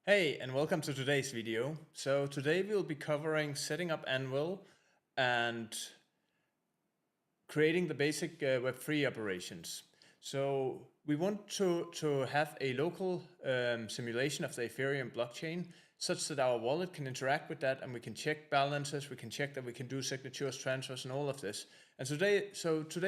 Hey, and welcome to today's video. So today we'll be covering setting up Anvil and creating the basic Web3 operations. So we want to have a local simulation of the Ethereum blockchain such that our wallet can interact with that and we can check balances, we can check that we can do signatures, transfers, and all of this. And today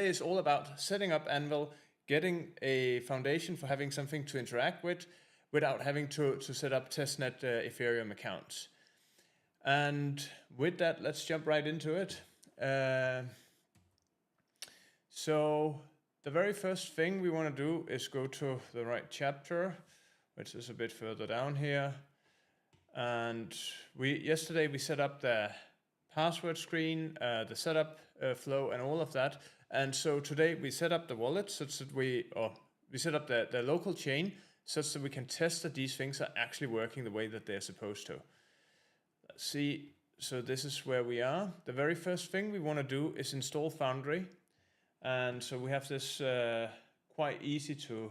is all about setting up Anvil, getting a foundation for having something to interact with without having to set up testnet Ethereum accounts. And with that, let's jump right into it. So the very first thing we want to do is go to the right chapter, which is a bit further down here. And yesterday we set up the password screen, the setup flow, and all of that. And so today we set up the wallet such that we set up the local chain such that we can test that these things are actually working the way that they're supposed to. Let's see, so this is where we are. The very first thing we want to do is install Foundry. And so we have this quite easy to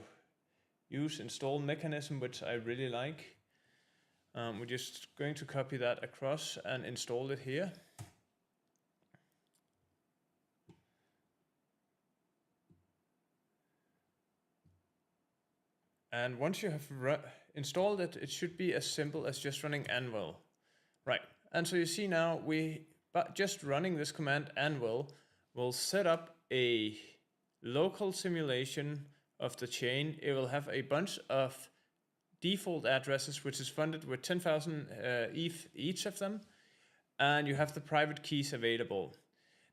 use install mechanism, which I really like. We're just going to copy that across and install it here. And once you have installed it, it should be as simple as just running Anvil. Right, and so you see now just running this command Anvil will set up a local simulation of the chain. It will have a bunch of default addresses, which is funded with 10,000 ETH each of them, and you have the private keys available.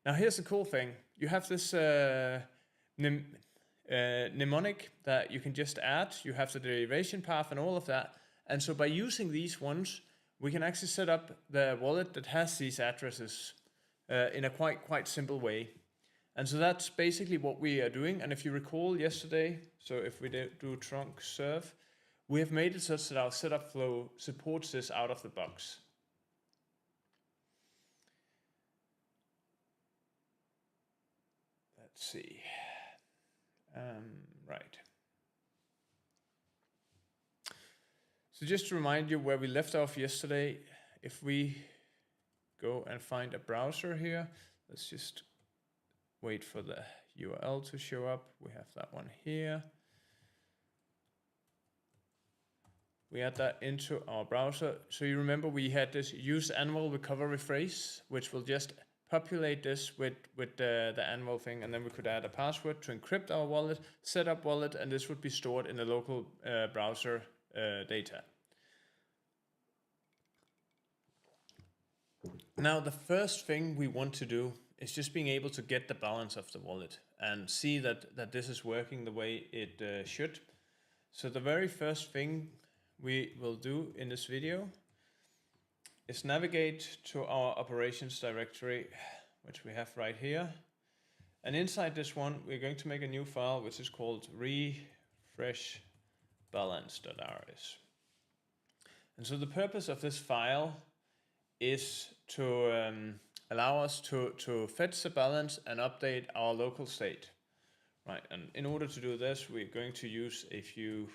Now here's the cool thing. You have this mnemonic that you can just add. You have the derivation path and all of that. And so by using these ones, we can actually set up the wallet that has these addresses in a quite simple way. And so that's basically what we are doing. And if you recall yesterday, so if we do trunk serve, we have made it such that our setup flow supports this out of the box. Let's see. Right. So just to remind you where we left off yesterday, if we go and find a browser here, let's just wait for the URL to show up. We have that one here. We add that into our browser. So you remember we had this use Anvil recovery phrase, which will just populate this with the Anvil thing, and then we could add a password to encrypt our wallet, set up wallet, and this would be stored in the local browser data. Now the first thing we want to do is just being able to get the balance of the wallet and see that this is working the way it should. So the very first thing we will do in this video is navigate to our operations directory, which we have right here. And inside this one, we're going to make a new file, which is called refreshbalance.rs. And so the purpose of this file is to allow us to fetch the balance and update our local state. Right, and in order to do this, we're going to use a few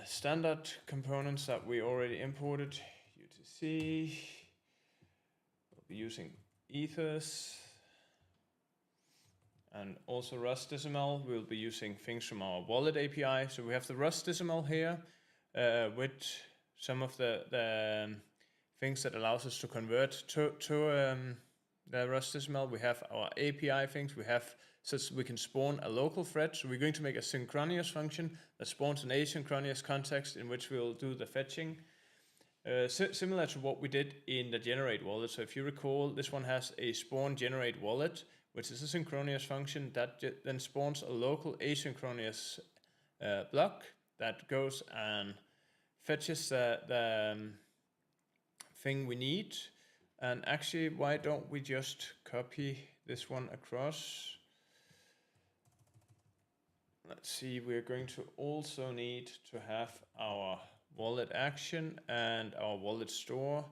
standard components that we already imported. UTC, we'll be using ethers, and also Rust.XML. We'll be using things from our wallet API. So we have the Rust.XML here with some of the things that allows us to convert to the Rust.XML. We have our API things. We have so we can spawn a local thread. So we're going to make a synchronous function that spawns an asynchronous context in which we'll do the fetching. Similar to what we did in the generate wallet. So if you recall, this one has a spawn generate wallet, which is a synchronous function that then spawns a local asynchronous block that goes and fetches the thing we need. And actually, why don't we just copy this one across? Let's see, we're going to also need to have our wallet action and our wallet store.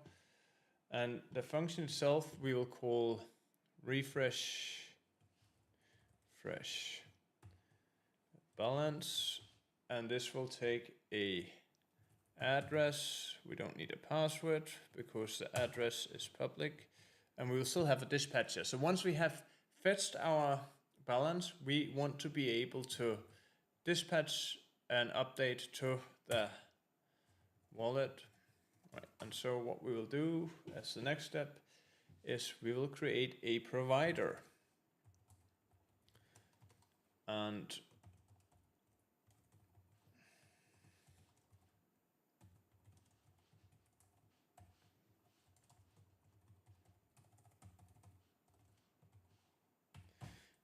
And the function itself we will call refresh balance. and this will take a address. We don't need a password because the address is public, and we will still have a dispatcher. So once we have fetched our balance, we want to be able to dispatch an update to the wallet. Right, and so what we will do as the next step is we will create a provider. And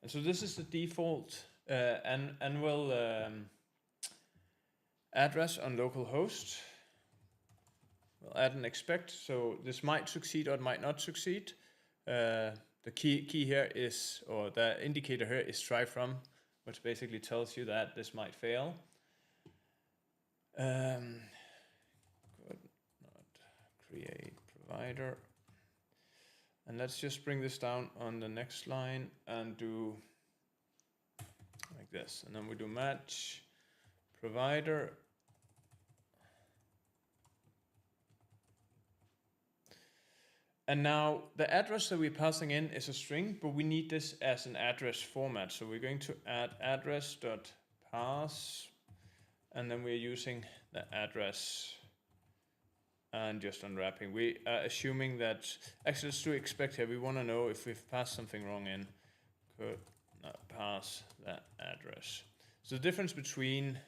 so this is the default Anvil address on localhost. We'll add an expect, so this might succeed or it might not succeed. The key here is, or the indicator here is try from, which basically tells you that this might fail. Could not create provider. And let's just bring this down on the next line and do like this. And then we do match provider. And now the address that we're passing in is a string, but we need this as an address format. So we're going to add address.pass, and then we're using the address and just unwrapping. We are assuming that, actually let's do expect here. We want to know if we've passed something wrong in. Could not pass that address. So the difference between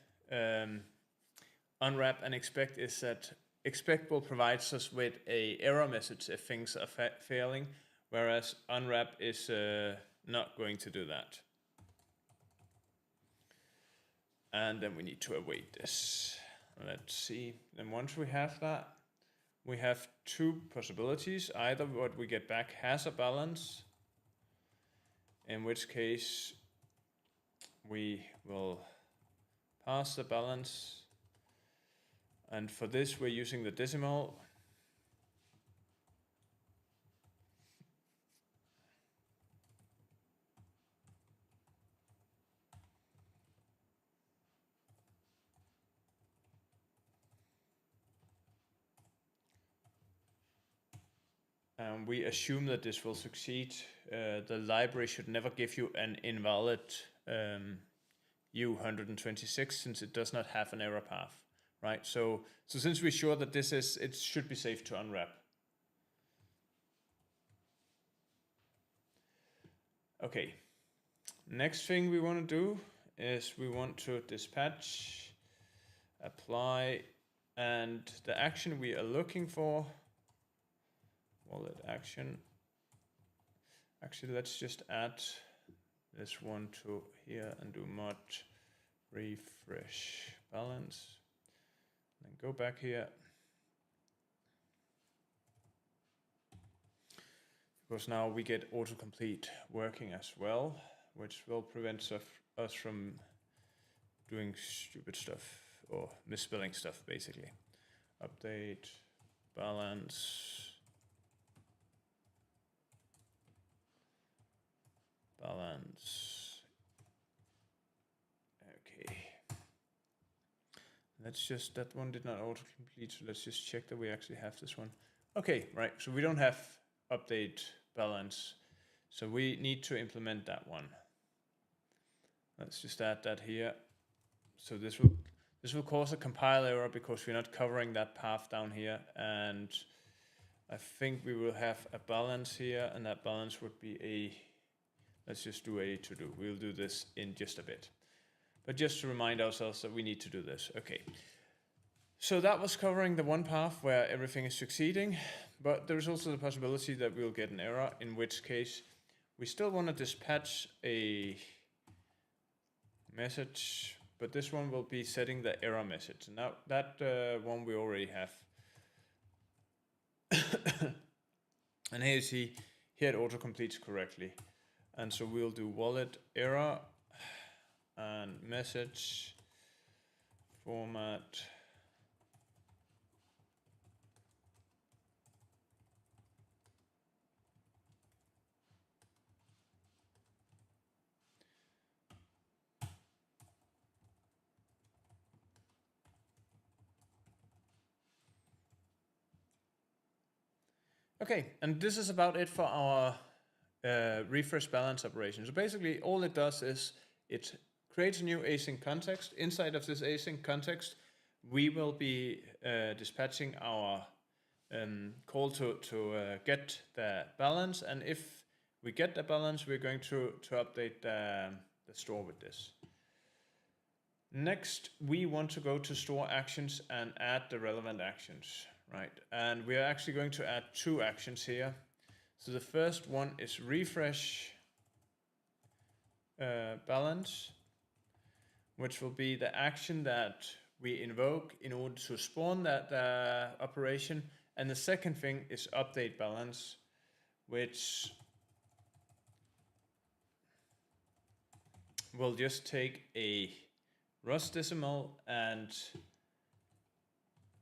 unwrap and expect is that expect will provide us with a error message if things are failing, whereas unwrap is not going to do that. And then we need to await this. Let's see. Then once we have that, we have two possibilities. Either what we get back has a balance, in which case we will pass the balance. And for this, we're using the decimal. And we assume that this will succeed. The library should never give you an invalid U126 since it does not have an error path. Right, so since we're sure that this is, it should be safe to unwrap. Okay, next thing we want to do is we want to dispatch, apply, and the action we are looking for, wallet action. Actually, let's just add this one to here and do mod refresh balance. Then go back here. Because now we get autocomplete working as well, which will prevent us from doing stupid stuff or misspelling stuff, basically. Update, balance, balance. Okay. Let's just, that one did not autocomplete, so let's just check that we actually have this one. Okay, right, so we don't have update balance, so we need to implement that one. Let's just add that here. So this will cause a compile error because we're not covering that path down here, and I think we will have a balance here, and that balance would be a, let's just do a to do. We'll do this in just a bit. But just to remind ourselves that we need to do this. Okay. So that was covering the one path where everything is succeeding, but there's also the possibility that we'll get an error, in which case we still want to dispatch a message, but this one will be setting the error message. And now that one we already have. And here you see, here it autocompletes correctly. And so we'll do wallet error and message format. Okay, and this is about it for our refresh balance operation. So basically all it does is it creates a new async context. Inside of this async context, we will be dispatching our call to get the balance, and if we get the balance, we're going to update the store with this. Next, we want to go to store actions and add the relevant actions, right? And we are actually going to add 2 actions here. So the first one is refresh balance, which will be the action that we invoke in order to spawn that operation. And the second thing is update balance, which will just take a Rust decimal and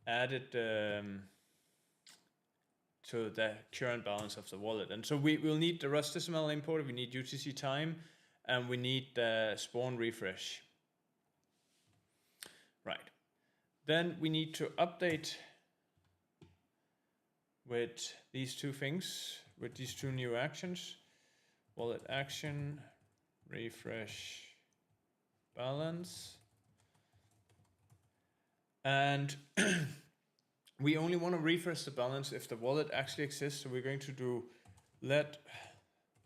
add it to the current balance of the wallet. And so we will need the Rust decimal import, we need UTC time, and we need the spawn refresh. Right. Then we need to update with these 2 things, with these 2 new actions. Wallet action, refresh balance. And we only want to refresh the balance if the wallet actually exists. So we're going to do let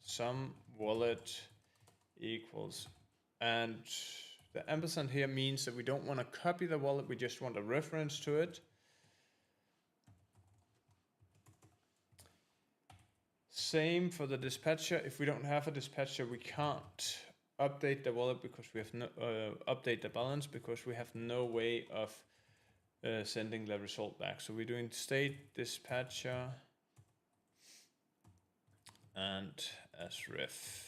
some wallet equals, and the ampersand here means that we don't want to copy the wallet, we just want a reference to it. Same for the dispatcher. If we don't have a dispatcher, we can't update the wallet because we have no update the balance because we have no way of sending the result back. So we're doing state dispatcher and as ref.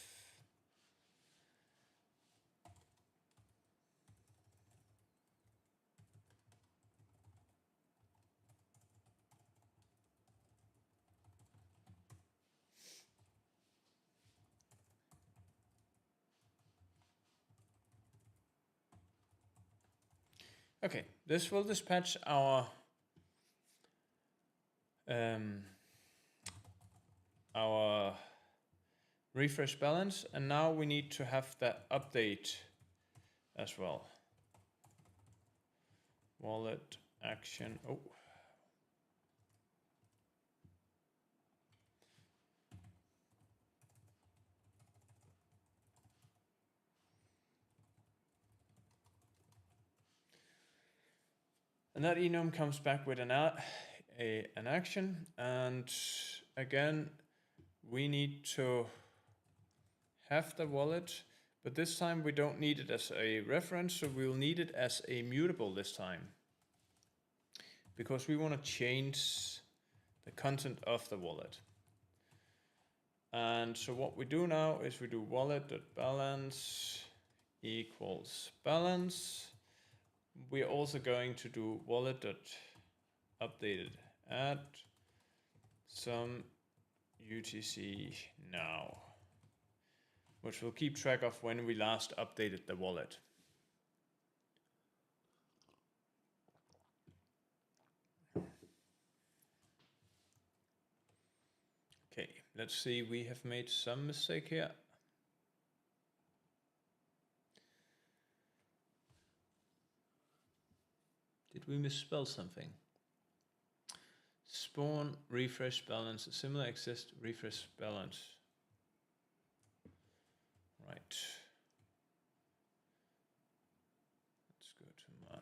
Okay, this will dispatch our refresh balance, and now we need to have that update as well. Wallet action. Oh. And that enum comes back with an action, and again we need to have the wallet, but this time we don't need it as a reference, so we'll need it as a mutable this time, because we want to change the content of the wallet. And so what we do now is we do wallet.balance equals balance. We are also going to do wallet.updated add some UTC now, which will keep track of when we last updated the wallet. Okay, let's see, we have made some mistake here. Did we misspell something? Spawn refresh balance, similar exist refresh balance. Right. Let's go to mod.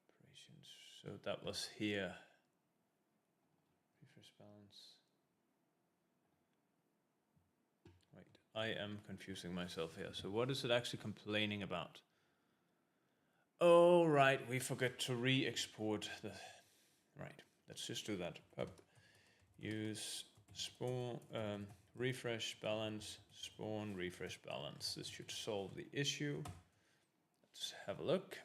Operations. So that was here. Refresh balance. Wait, I am confusing myself here. So what is it actually complaining about? Oh, right, we forgot to re-export the... Right, let's just do that. Use spawn, refresh balance, spawn refresh balance. This should solve the issue. Let's have a look.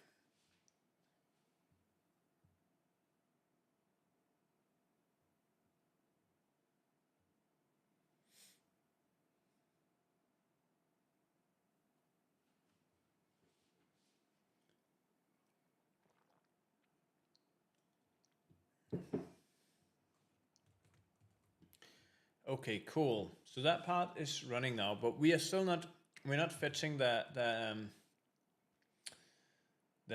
Okay, cool. So that part is running now, but we are still not, we're not fetching the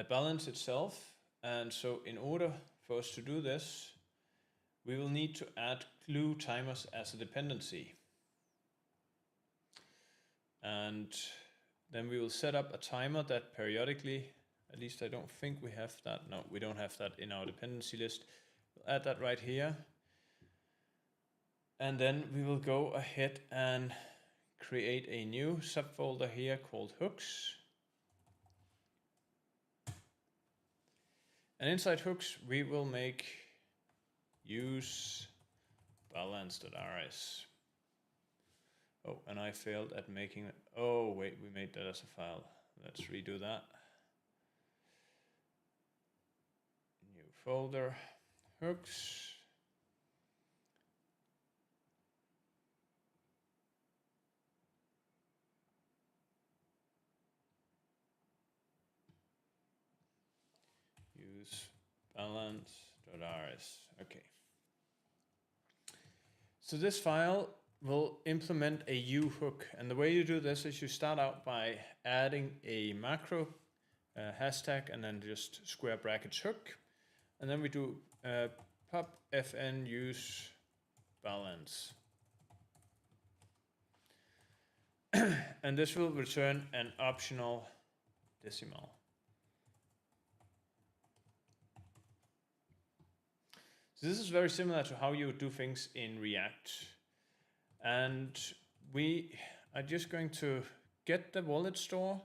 balance itself. And so in order for us to do this, we will need to add glue timers as a dependency. And then we will set up a timer that periodically, at least I don't think we have that. No, we don't have that in our dependency list. We'll add that right here. And then we will go ahead and create a new subfolder here called hooks. And inside hooks, we will make use balance.rs. Oh, and I failed at making it. Oh, wait, we made that as a file. Let's redo that. New folder, hooks. Use balance.rs. Okay. So this file will implement a uhook, and the way you do this is you start out by adding a macro hashtag and then just square brackets hook, and then we do pub fn use balance, and this will return an optional decimal. So this is very similar to how you would do things in React. And we are just going to get the wallet store.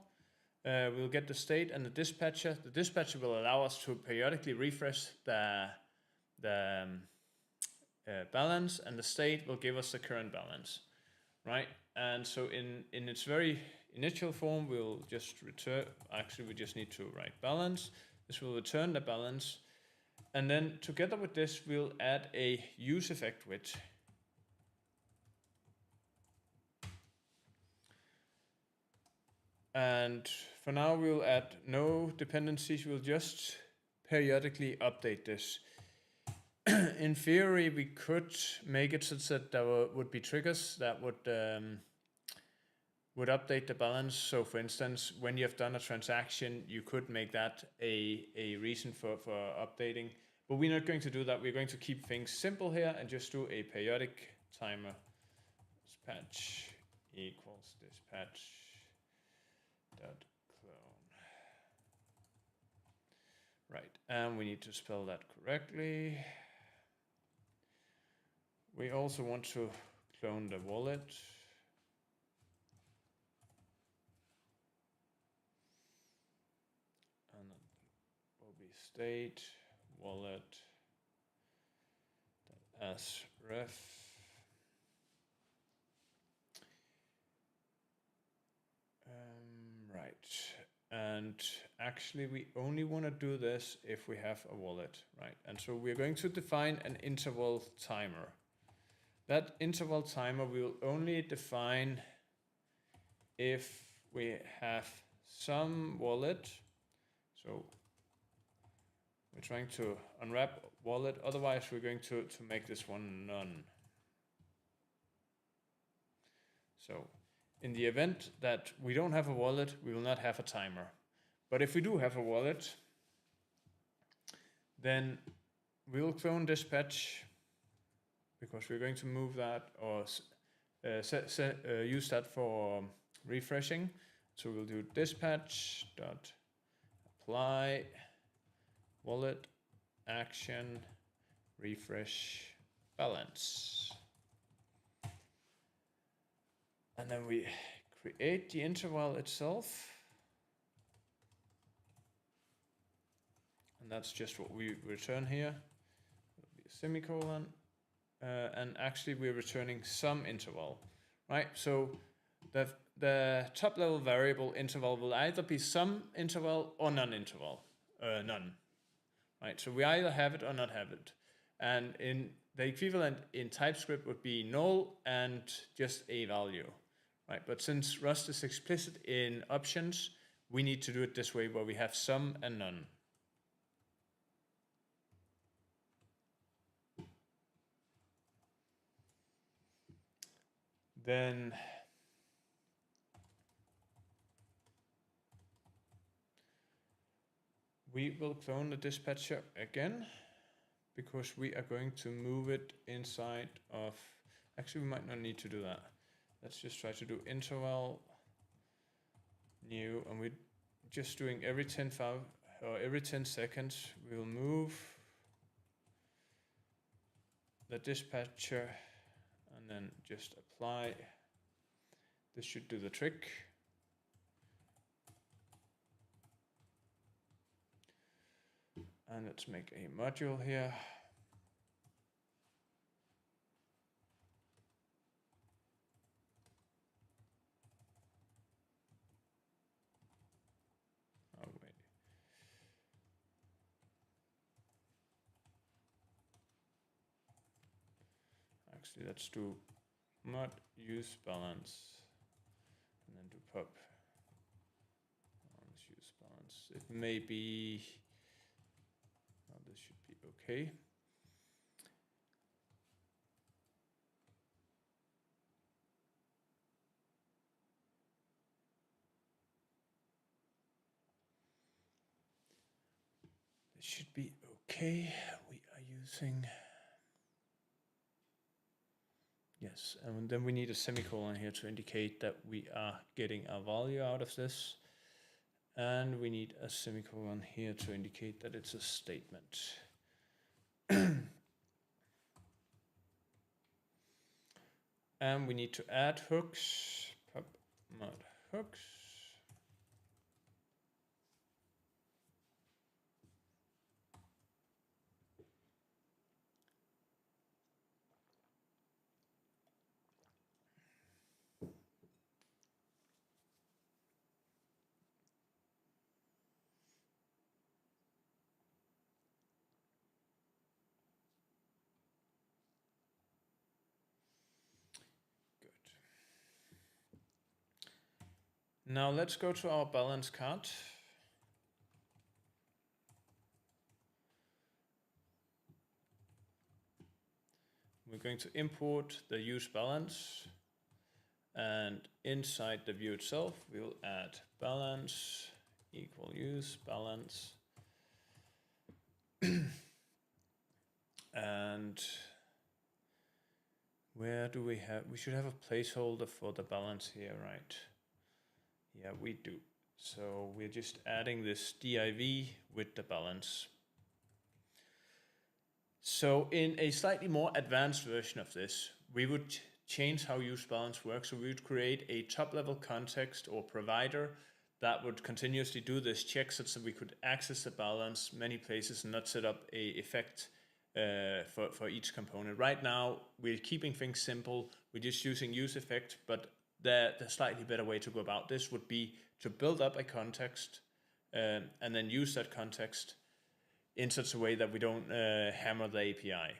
We'll get the state and the dispatcher. The dispatcher will allow us to periodically refresh the balance, and the state will give us the current balance, right? And so in its very initial form, we'll just return, actually we just need to write balance. This will return the balance. And then together with this, we'll add a use effect width. And for now, we'll add no dependencies. We'll just periodically update this. In theory, we could make it such that there would be triggers that would update the balance. So for instance, when you have done a transaction, you could make that a reason for updating. But we're not going to do that. We're going to keep things simple here and just do a periodic timer. Dispatch equals dispatch dot clone. Right, and we need to spell that correctly. We also want to clone the wallet. And that will be state wallet as ref. Right, and actually we only want to do this if we have a wallet, right? And so we're going to define an interval timer. That interval timer we will only define if we have some wallet. So we're trying to unwrap wallet, otherwise we're going to make this one none. So in the event that we don't have a wallet, we will not have a timer. But if we do have a wallet, then we'll clone dispatch, because we're going to move that or use that for refreshing. So we'll do dispatch dot apply wallet action refresh balance. And then we create the interval itself. And that's just what we return here. It'll be a semicolon. And actually we're returning some interval, right? So the top level variable interval will either be some interval or non-interval, none, right? So we either have it or not have it. And in the equivalent in TypeScript would be null and just a value, right? But since Rust is explicit in options, we need to do it this way where we have some and none. Then we will clone the dispatcher again, because we are going to move it inside of, actually we might not need to do that. Let's just try to do interval new, and we're just doing every 10 seconds, we will move the dispatcher and then just apply. This should do the trick. And let's make a module here. Oh, wait. Actually, let's do mod use balance and then do pub. Let's use balance. It may be, oh, this should be okay. This should be okay. We are using, yes, and then we need a semicolon here to indicate that we are getting a value out of this. And we need a semicolon here to indicate that it's a statement. And we need to add hooks, pub mod hooks. Now let's go to our balance card. We're going to import the use balance, and inside the view itself, we will add balance equal use balance. And where do we have, we should have a placeholder for the balance here, right? Yeah, we do. So we're just adding this div with the balance. So in a slightly more advanced version of this, we would change how use balance works. So we would create a top level context or provider that would continuously do this check so that we could access the balance many places and not set up a effect for each component. Right now, we're keeping things simple. We're just using use effect, but the slightly better way to go about this would be to build up a context and then use that context in such a way that we don't hammer the API.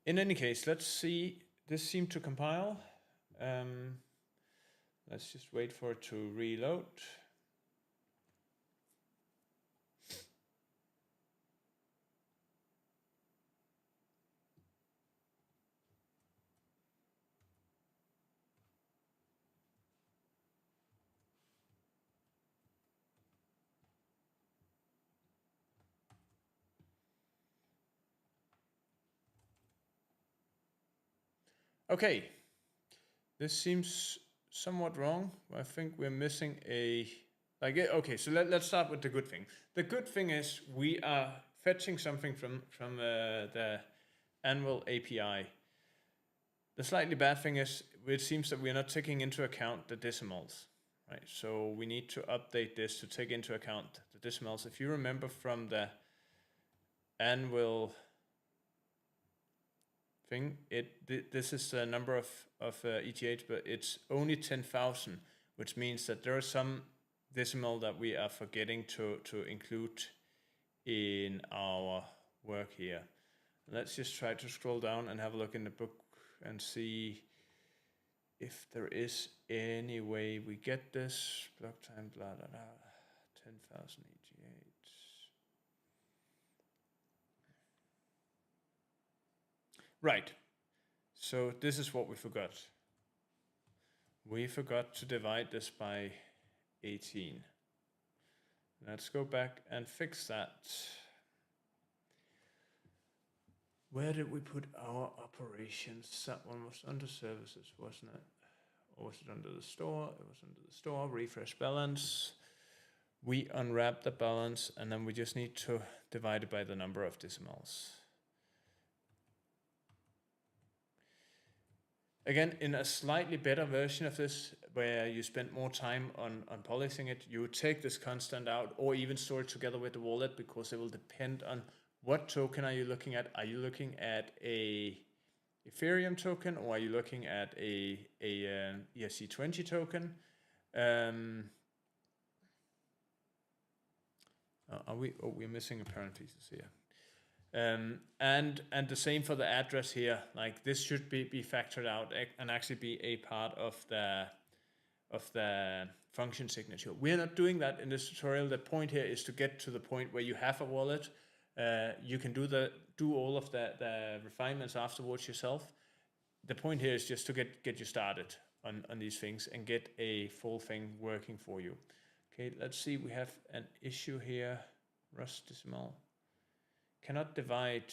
In any case, let's see. This seemed to compile. Let's just wait for it to reload. Okay, this seems somewhat wrong. I think we're missing a, okay, so let's start with the good thing. The good thing is we are fetching something from the Anvil API. The slightly bad thing is it seems that we're not taking into account the decimals, right? So we need to update this to take into account the decimals. If you remember from the Anvil thing, this is the number of ETH, but it's only 10,000, which means that there are some decimal that we are forgetting to include in our work here. Let's just try to scroll down and have a look in the book and see if there is any way we get this. Block time, blah, blah, blah, 10,000 ETH. Right. So this is what we forgot. We forgot to divide this by 18. Let's go back and fix that. Where did we put our operations? That one was under services, wasn't it? Or was it under the store? It was under the store. Refresh balance. We unwrap the balance, and then we just need to divide it by the number of decimals. Again, in a slightly better version of this, where you spend more time on polishing it, you would take this constant out or even store it together with the wallet, because it will depend on what token are you looking at. Are you looking at a Ethereum token, or are you looking at a ERC20 token? We're missing a parenthesis here. And the same for the address here. Like, this should be factored out and actually be a part of the function signature. We're not doing that in this tutorial. The point here is to get to the point where you have a wallet. You can do all of the refinements afterwards yourself. The point here is just to get you started on these things and get a full thing working for you. Okay, let's see. We have an issue here. Rust decimal. Cannot divide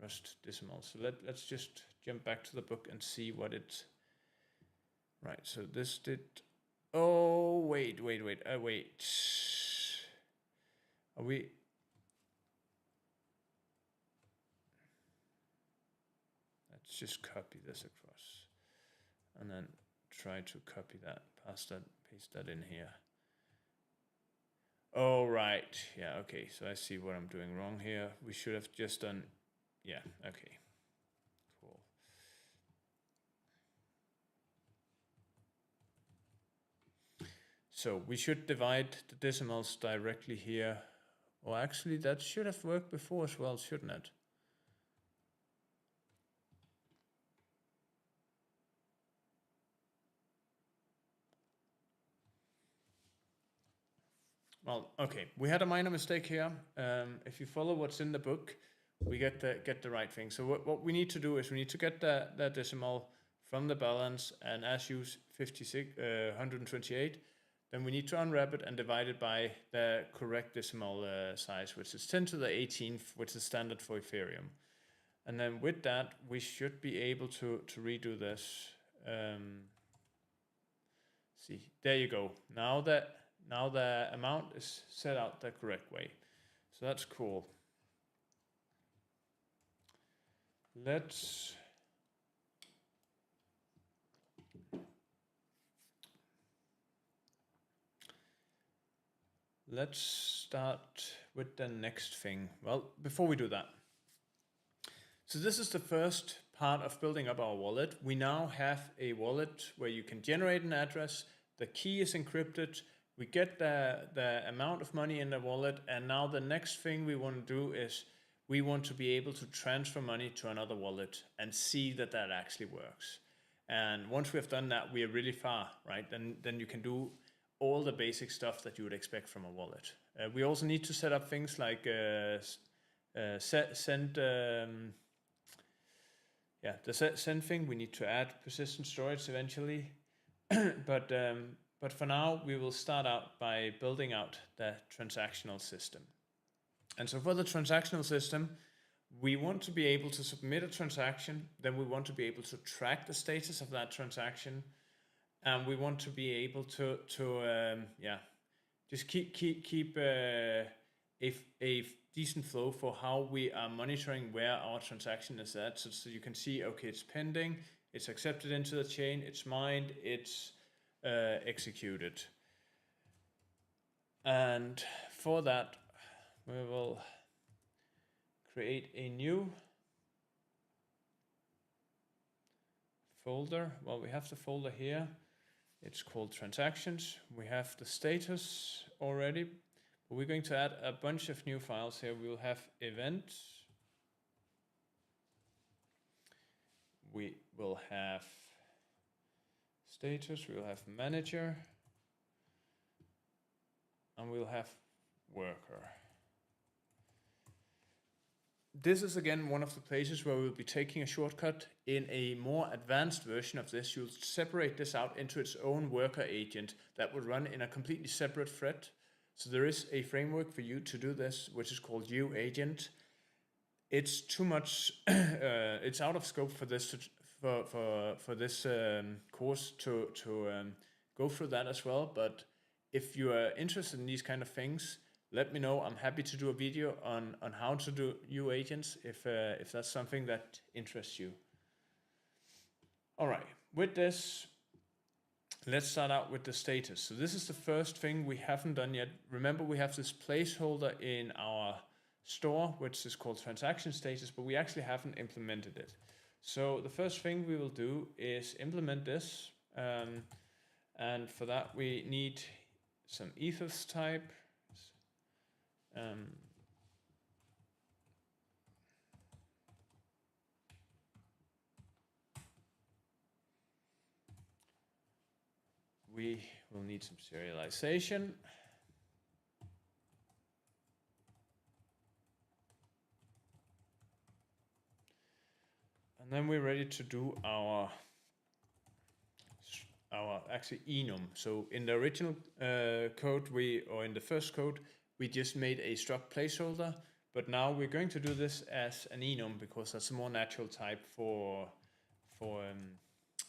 Rust decimal. So let's just jump back to the book and see what it's. Right, so this did. Oh, wait. Wait. Are we? Let's just copy this across and then try to copy that, paste that in here. Oh, right. Yeah, okay. So I see what I'm doing wrong here. We should have just done, yeah, okay. Cool. So we should divide the decimals directly here. Or actually, that should have worked before as well, shouldn't it? Well, okay, we had a minor mistake here. If you follow what's in the book, we get the right thing. So what we need to do is we need to get the decimal from the balance, and as used 128, then we need to unwrap it and divide it by the correct decimal size, which is 10 to the 18th, which is standard for Ethereum. And then with that, we should be able to redo this. See, there you go. Now the amount is set out the correct way. So that's cool. Let's start with the next thing. Well, before we do that. So this is the first part of building up our wallet. We now have a wallet where you can generate an address. The key is encrypted. We get the amount of money in the wallet, and now the next thing we want to do is we want to be able to transfer money to another wallet and see that actually works. And once we have done that, we are really far, right? Then you can do all the basic stuff that you would expect from a wallet. We also need to set up things like send. The send thing. We need to add persistent storage eventually, but for now, we will start out by building out the transactional system. And so for the transactional system, we want to be able to submit a transaction, then we want to be able to track the status of that transaction, and we want to be able to just keep a decent flow for how we are monitoring where our transaction is at, so you can see, okay, it's pending, it's accepted into the chain, it's mined, it's executed. And for that, we will create a new folder. Well, we have the folder here. It's called transactions. We have the status already, but we're going to add a bunch of new files here. We'll have event. We will have status, we'll have manager, and we'll have worker. this is again one of the places where we'll be taking a shortcut. In a more advanced version of this, you'll separate this out into its own worker agent that would run in a completely separate thread. So there is a framework for you to do this, which is called uagent. It's too much, it's out of scope for this for this course to go through that as well. But if you are interested in these kind of things, let me know. I'm happy to do a video on how to do uagents if that's something that interests you. All right, with this, let's start out with the status. So this is the first thing we haven't done yet. Remember, we have this placeholder in our store, which is called transaction status, but we actually haven't implemented it. So the first thing we will do is implement this. And for that, we need some ethos type. We will need some serialization. And then we're ready to do our actually enum. So in the original code, or in the first code, we just made a struct placeholder, but now we're going to do this as an enum because that's a more natural type for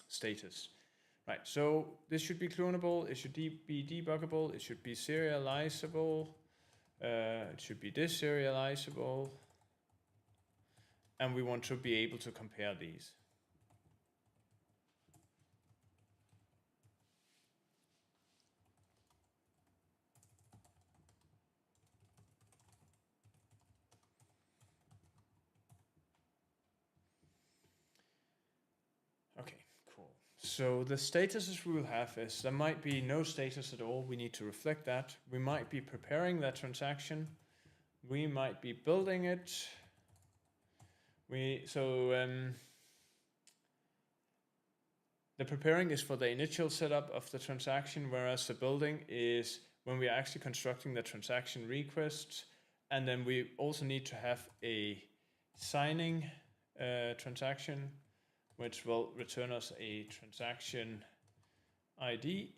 status. Right, so this should be clonable, it should be debuggable, it should be serializable, it should be deserializable, and we want to be able to compare these. Okay, cool. So the statuses we will have is there might be no status at all. We need to reflect that. We might be preparing that transaction. We might be building it. The preparing is for the initial setup of the transaction, whereas the building is when we are actually constructing the transaction requests. And then we also need to have a signing transaction, which will return us a transaction ID.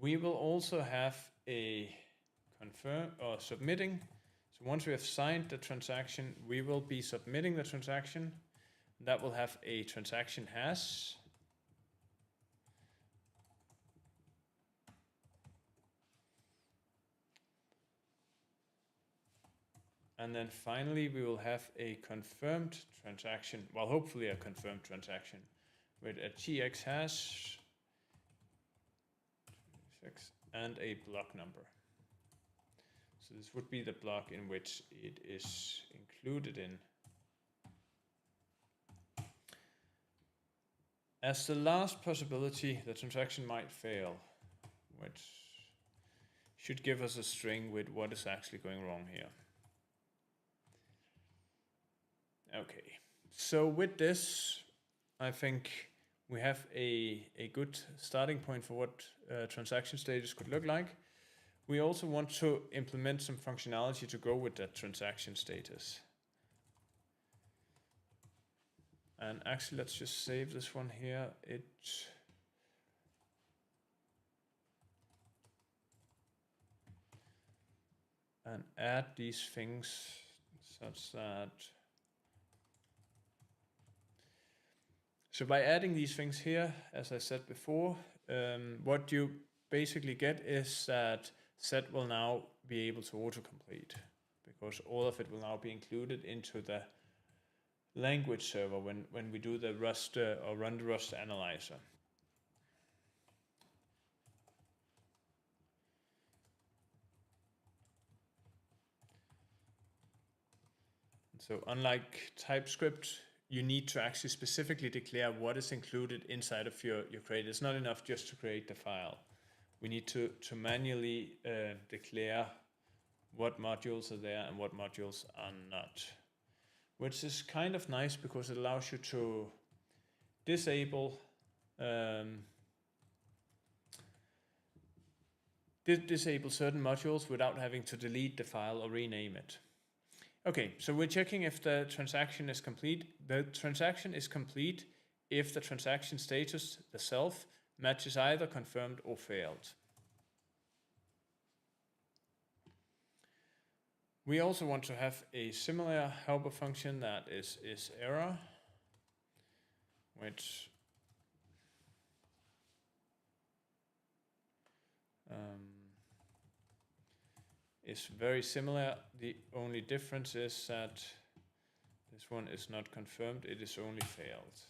We will also have a confirm or submitting. So once we have signed the transaction, we will be submitting the transaction. That will have a transaction hash. And then finally, we will have a confirmed transaction, well, hopefully a confirmed transaction with a TX hash and a block number. So this would be the block in which it is included in. As the last possibility, the transaction might fail, which should give us a string with what is actually going wrong here. Okay, so with this, I think we have a good starting point for what transaction status could look like. We also want to implement some functionality to go with that transaction status. And actually, let's just save this one here. And add these things such that. So by adding these things here, as I said before, what you basically get is that set will now be able to autocomplete because all of it will now be included into the language server when we do the Rust or run the Rust analyzer. So unlike TypeScript, you need to actually specifically declare what is included inside of your crate. It's not enough just to create the file. We need to manually declare what modules are there and what modules are not. Which is kind of nice because it allows you to disable disable certain modules without having to delete the file or rename it. Okay, so we're checking if the transaction is complete. The transaction is complete if the transaction status, the self, matches either confirmed or failed. We also want to have a similar helper function that is error, which is very similar. The only difference is that this one is not confirmed, it is only failed.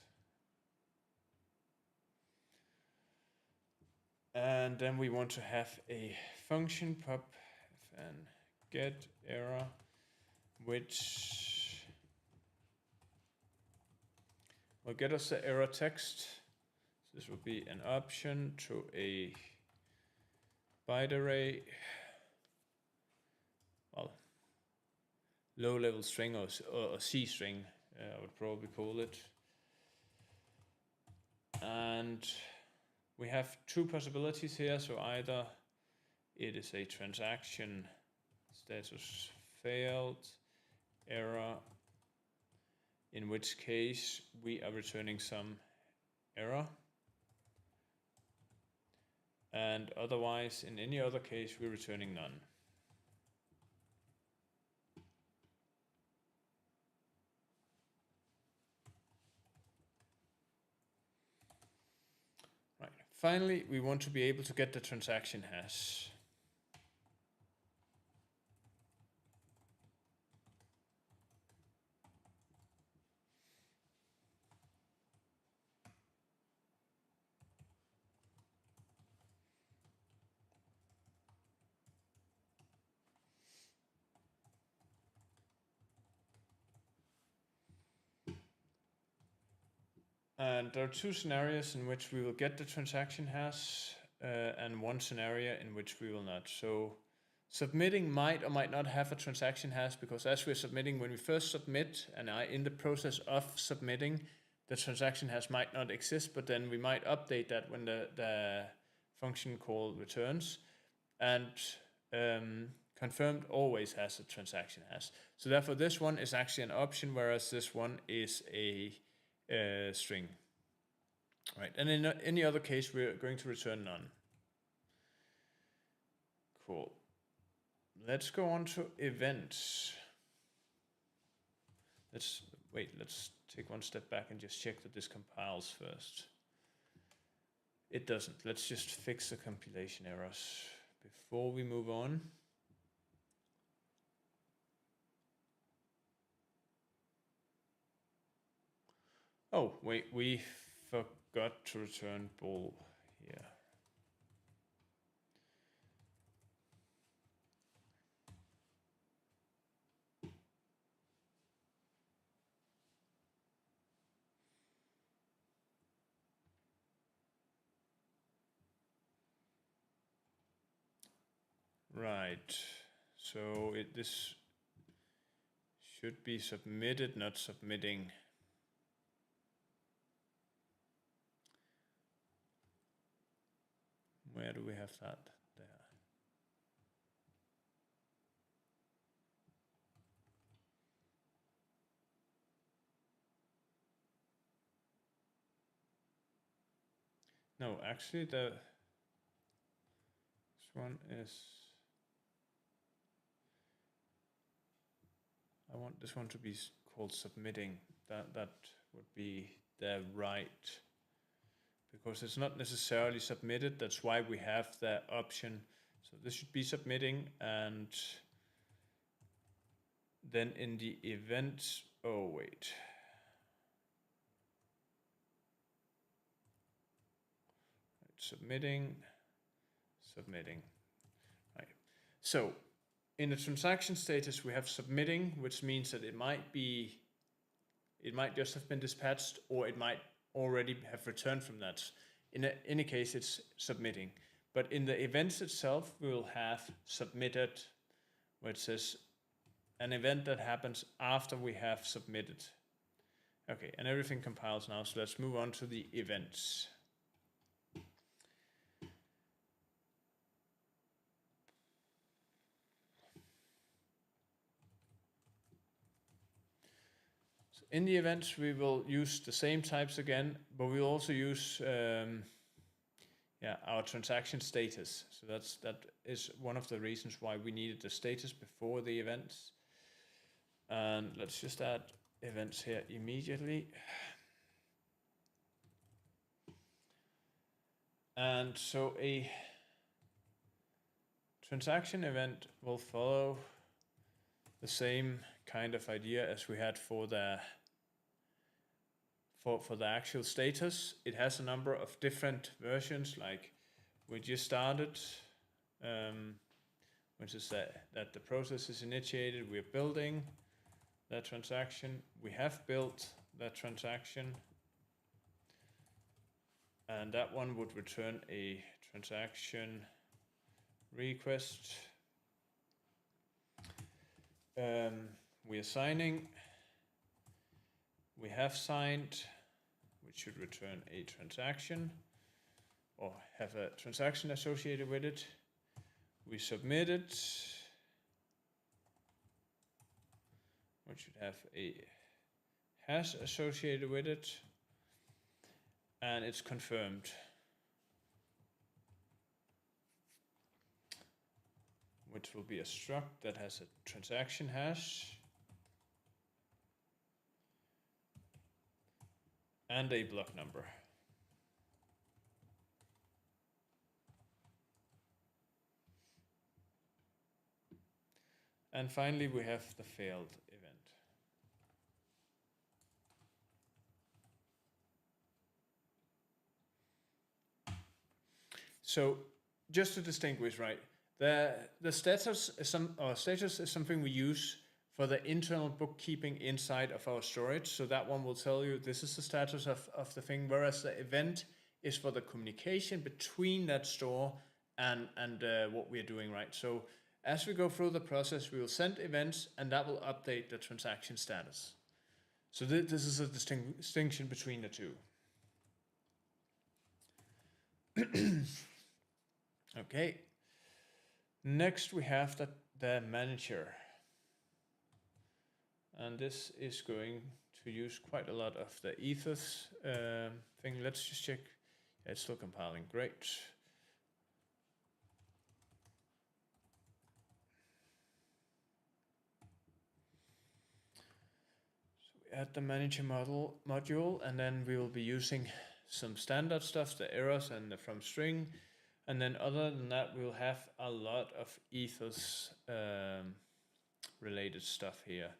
And then we want to have a function pub fn get error, which will get us the error text. So this will be an option to a byte array, well, low-level string or C string, I would probably call it. And we have two possibilities here. So either it is a transaction status failed error, in which case we are returning some error, and otherwise in any other case we're returning none. Right. Finally, we want to be able to get the transaction hash. And there are two scenarios in which we will get the transaction hash, and one scenario in which we will not. So submitting might or might not have a transaction hash, because as we're submitting, when we first submit and are in the process of submitting, the transaction hash might not exist, but then we might update that when the function call returns. And confirmed always has a transaction hash. So therefore this one is actually an option, whereas this one is a string. Right, and in any other case we're going to return none. Cool. Let's go on to events. Let's take one step back and just check that this compiles first. It doesn't. Let's just fix the compilation errors before we move on. Oh, wait, we forgot to return bool here. Right, so this should be submitted, not submitting. Where do we have that? There. No, actually this one is, I want this one to be called submitting. That would be the right, because it's not necessarily submitted. That's why we have the option. So this should be submitting, and then in the event, oh wait. Submitting. Right. So in the transaction status we have submitting, which means that it might just have been dispatched, or it might already have returned from that. In any case, it's submitting. But in the events itself, we will have submitted, which says an event that happens after we have submitted. Okay, and everything compiles now, so let's move on to the events. in the events, we will use the same types again, but we'll also use our transaction status. So that is one of the reasons why we needed the status before the events. And let's just add events here immediately. And so a transaction event will follow the same kind of idea as we had for the actual status. It has a number of different versions, like we just started, which is that the process is initiated, we're building that transaction, we have built that transaction, and that one would return a transaction request. We are signing, we have signed, which should return a transaction or have a transaction associated with it. We submit it, which should have a hash associated with it, and it's confirmed, which will be a struct that has a transaction hash and a block number. And finally, we have the failed event. So just to distinguish, right, the status is something we use for the internal bookkeeping inside of our storage. So that one will tell you this is the status of the thing, whereas the event is for the communication between that store and what we're doing, right? So as we go through the process, we will send events and that will update the transaction status. So this is a distinction between the two. Okay. Next we have the manager. And this is going to use quite a lot of the ethos thing. Let's just check. Yeah, it's still compiling. Great. So we add the manager module, and then we will be using some standard stuff, the errors and the from string. And then other than that, we'll have a lot of ethos related stuff here.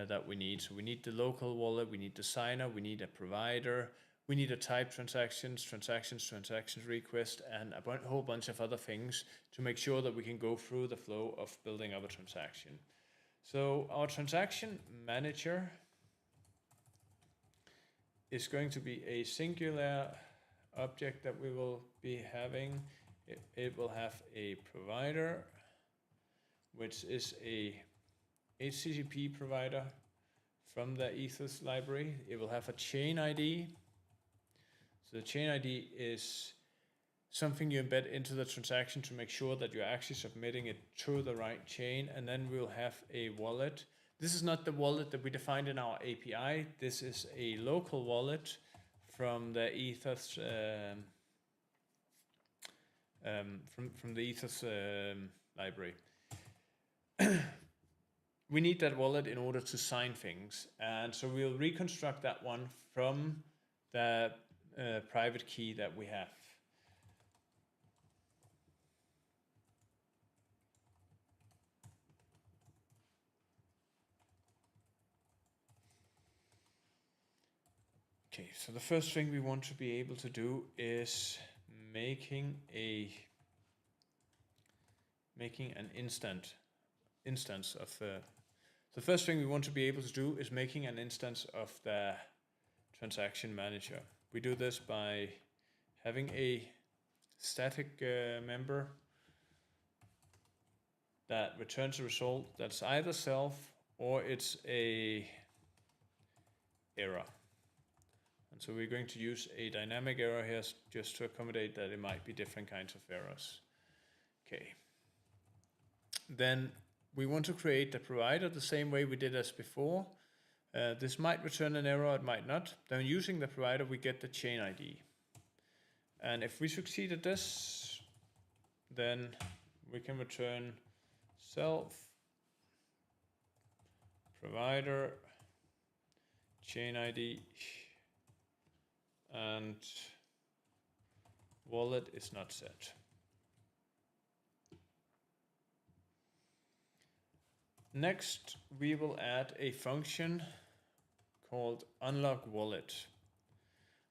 That we need. So we need the local wallet, we need the signer, we need a provider, we need a type transactions request, and a whole bunch of other things to make sure that we can go through the flow of building up a transaction. So our transaction manager is going to be a singular object that we will be having. It will have a provider, which is a HTTP provider from the ethos library. It will have a chain ID. So the chain ID is something you embed into the transaction to make sure that you're actually submitting it to the right chain. And then we'll have a wallet. This is not the wallet that we defined in our API. This is a local wallet from the ethos from the ethos library. We need that wallet in order to sign things, and so we'll reconstruct that one from the private key that we have. Okay, so the first thing we want to be able to do is making an instance of the first thing we want to be able to do is making an instance of the transaction manager. We do this by having a static member that returns a result that's either self or it's a error. And so we're going to use a dynamic error here just to accommodate that it might be different kinds of errors. Okay. Then we want to create the provider the same way we did as before. This might return an error, it might not. Then using the provider, we get the chain ID. And if we succeed at this, then we can return self, provider, chain ID, and wallet is not set. Next, we will add a function called unlock wallet.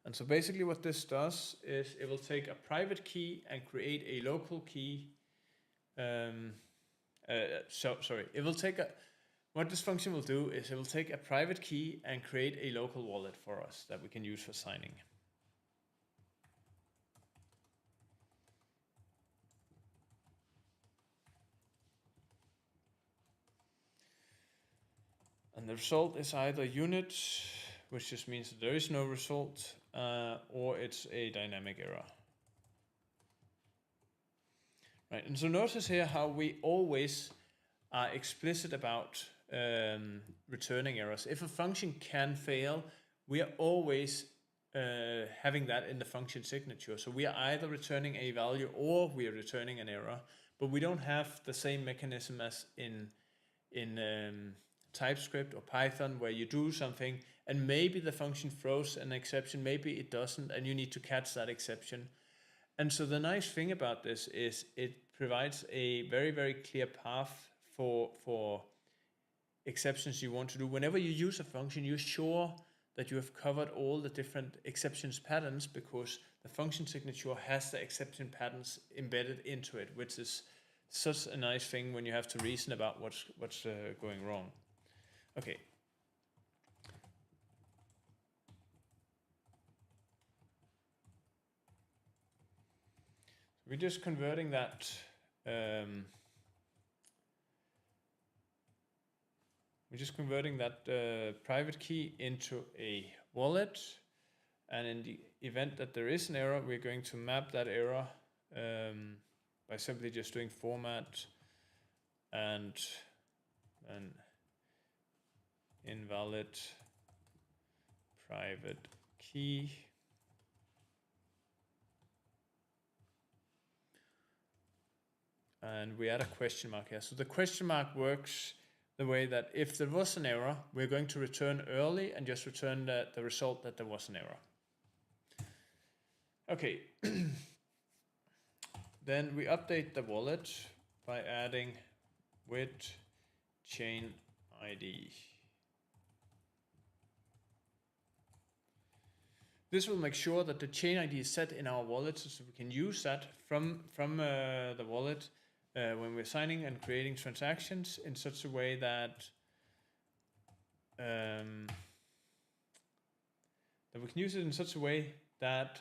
And so basically what this does is it will take a private key and create a local key. What this function will do is it will take a private key and create a local wallet for us that we can use for signing. And the result is either unit, which just means that there is no result, or it's a dynamic error. Right, and so notice here how we always are explicit about returning errors. If a function can fail, we are always having that in the function signature. So we are either returning a value or we are returning an error, but we don't have the same mechanism as in TypeScript or Python, where you do something and maybe the function throws an exception, maybe it doesn't, and you need to catch that exception. And so the nice thing about this is it provides a very, very clear path for exceptions you want to do. Whenever you use a function, you're sure that you have covered all the different exceptions patterns, because the function signature has the exception patterns embedded into it, which is such a nice thing when you have to reason about what's going wrong. Okay. We're just converting that private key into a wallet, and in the event that there is an error, we're going to map that error by simply just doing format and an invalid private key. And we add a question mark here. So the question mark works the way that if there was an error, we're going to return early and just return the result that there was an error. Okay. Then we update the wallet by adding with chain ID. This will make sure that the chain ID is set in our wallet, so we can use that from the wallet when we're signing and creating transactions in such a way that we can use it in such a way that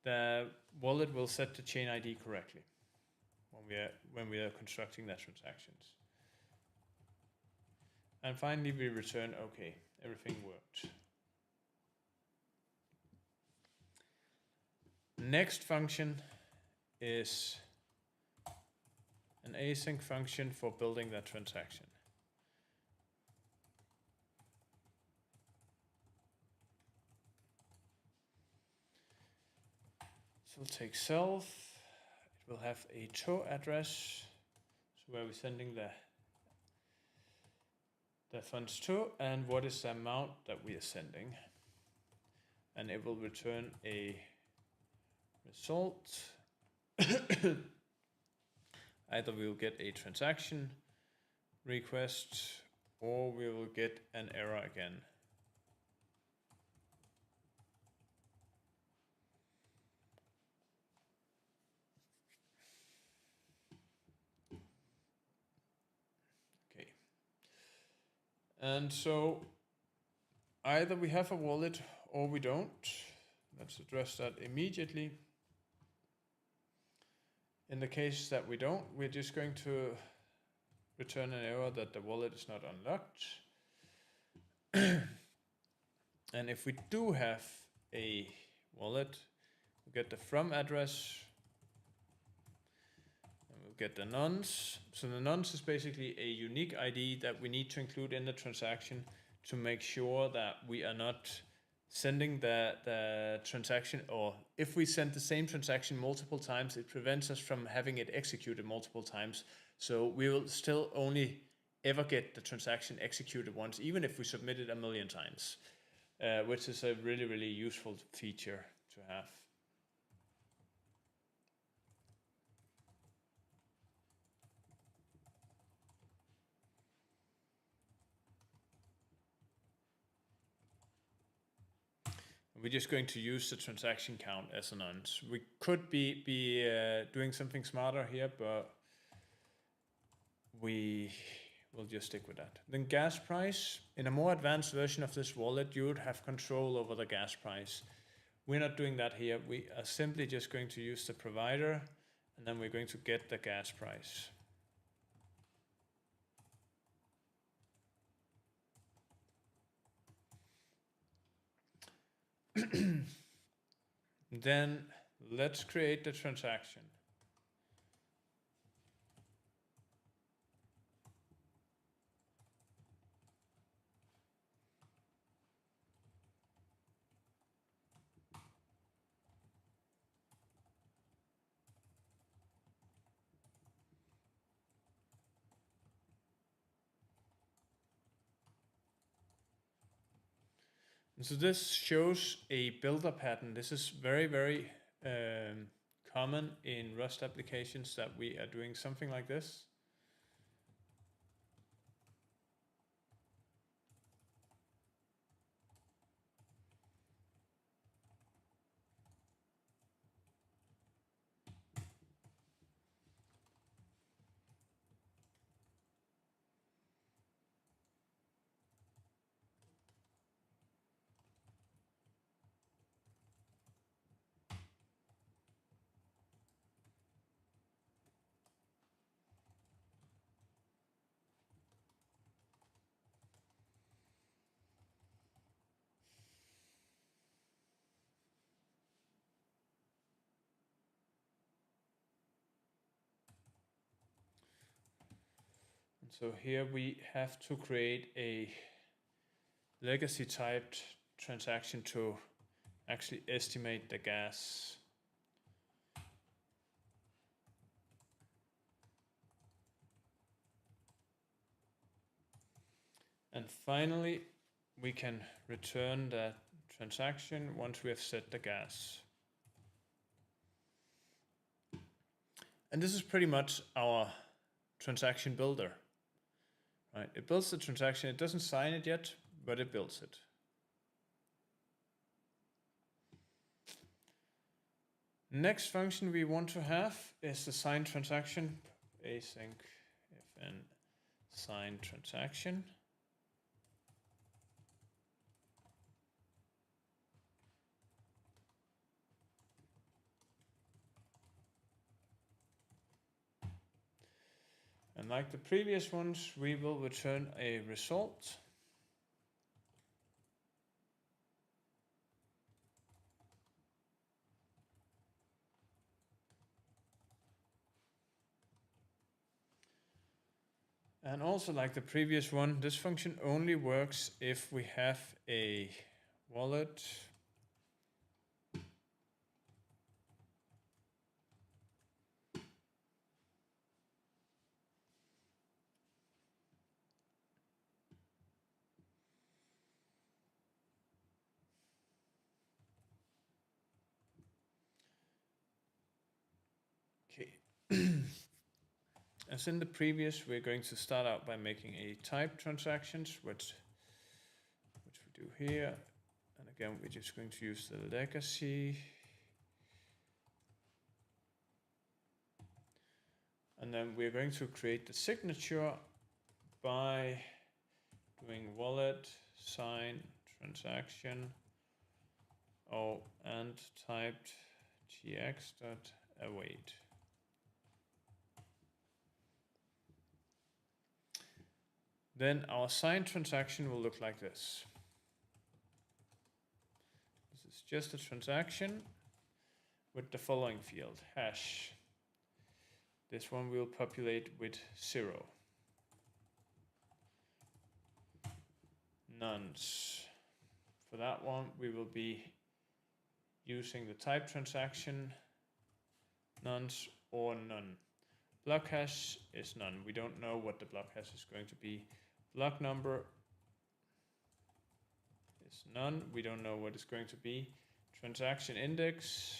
the wallet will set the chain ID correctly when we are constructing that transactions. And finally, we return okay, everything worked. Next function is an async function for building that transaction. So we'll take self, it will have a to address, so where we're sending the funds to, and what is the amount that we are sending. And it will return a result. Either we will get a transaction request or we will get an error again. Okay. And so either we have a wallet or we don't. Let's address that immediately. In the case that we don't, we're just going to return an error that the wallet is not unlocked. And if we do have a wallet, we get the from address, and we'll get the nonce. So the nonce is basically a unique ID that we need to include in the transaction to make sure that we are not sending the transaction, or if we send the same transaction multiple times, it prevents us from having it executed multiple times. So we will still only ever get the transaction executed once, even if we submit it 1,000,000 times, which is a really, really useful feature to have. We're just going to use the transaction count as a nonce. We could be doing something smarter here, but we will just stick with that. Then gas price. In a more advanced version of this wallet, you would have control over the gas price. We're not doing that here. We are simply just going to use the provider, and then we're going to get the gas price. Then let's create the transaction. And so this shows a builder pattern. This is very, very common in Rust applications that we are doing something like this. So here we have to create a legacy typed transaction to actually estimate the gas. And finally, we can return that transaction once we have set the gas. And this is pretty much our transaction builder. Right, it builds the transaction. It doesn't sign it yet, but it builds it. Next function we want to have is the sign transaction. Async fn sign transaction. And like the previous ones, we will return a result. And also like the previous one, this function only works if we have a wallet As in the previous, we're going to start out by making a type transactions, which we do here. And again, we're just going to use the legacy. And then we're going to create the signature by doing wallet sign transaction and typed tx.await. Then our signed transaction will look like this. This is just a transaction with the following field, hash. This one will populate with 0. nones. For that one, we will be using the type transaction nones or none. Block hash is none. We don't know what the block hash is going to be. Block number is none. We don't know what it's going to be. Transaction index,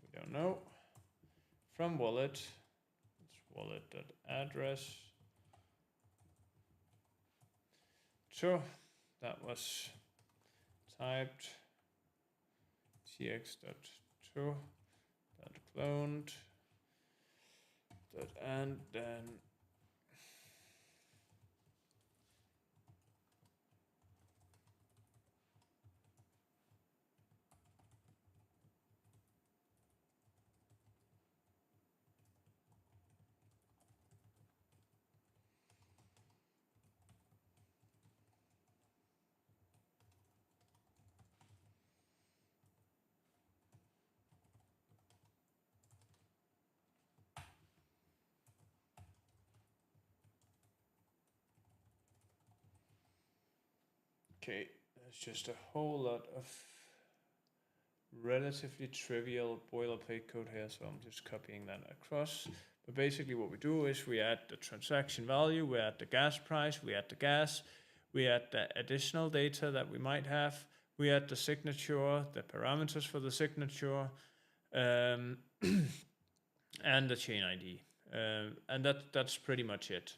we don't know. From wallet, it's wallet.address. So that was typed tx.to.cloned and then okay, there's just a whole lot of relatively trivial boilerplate code here, so I'm just copying that across. But basically what we do is we add the transaction value, we add the gas price, we add the gas, we add the additional data that we might have, we add the signature, the parameters for the signature, and the chain ID. And that's pretty much it.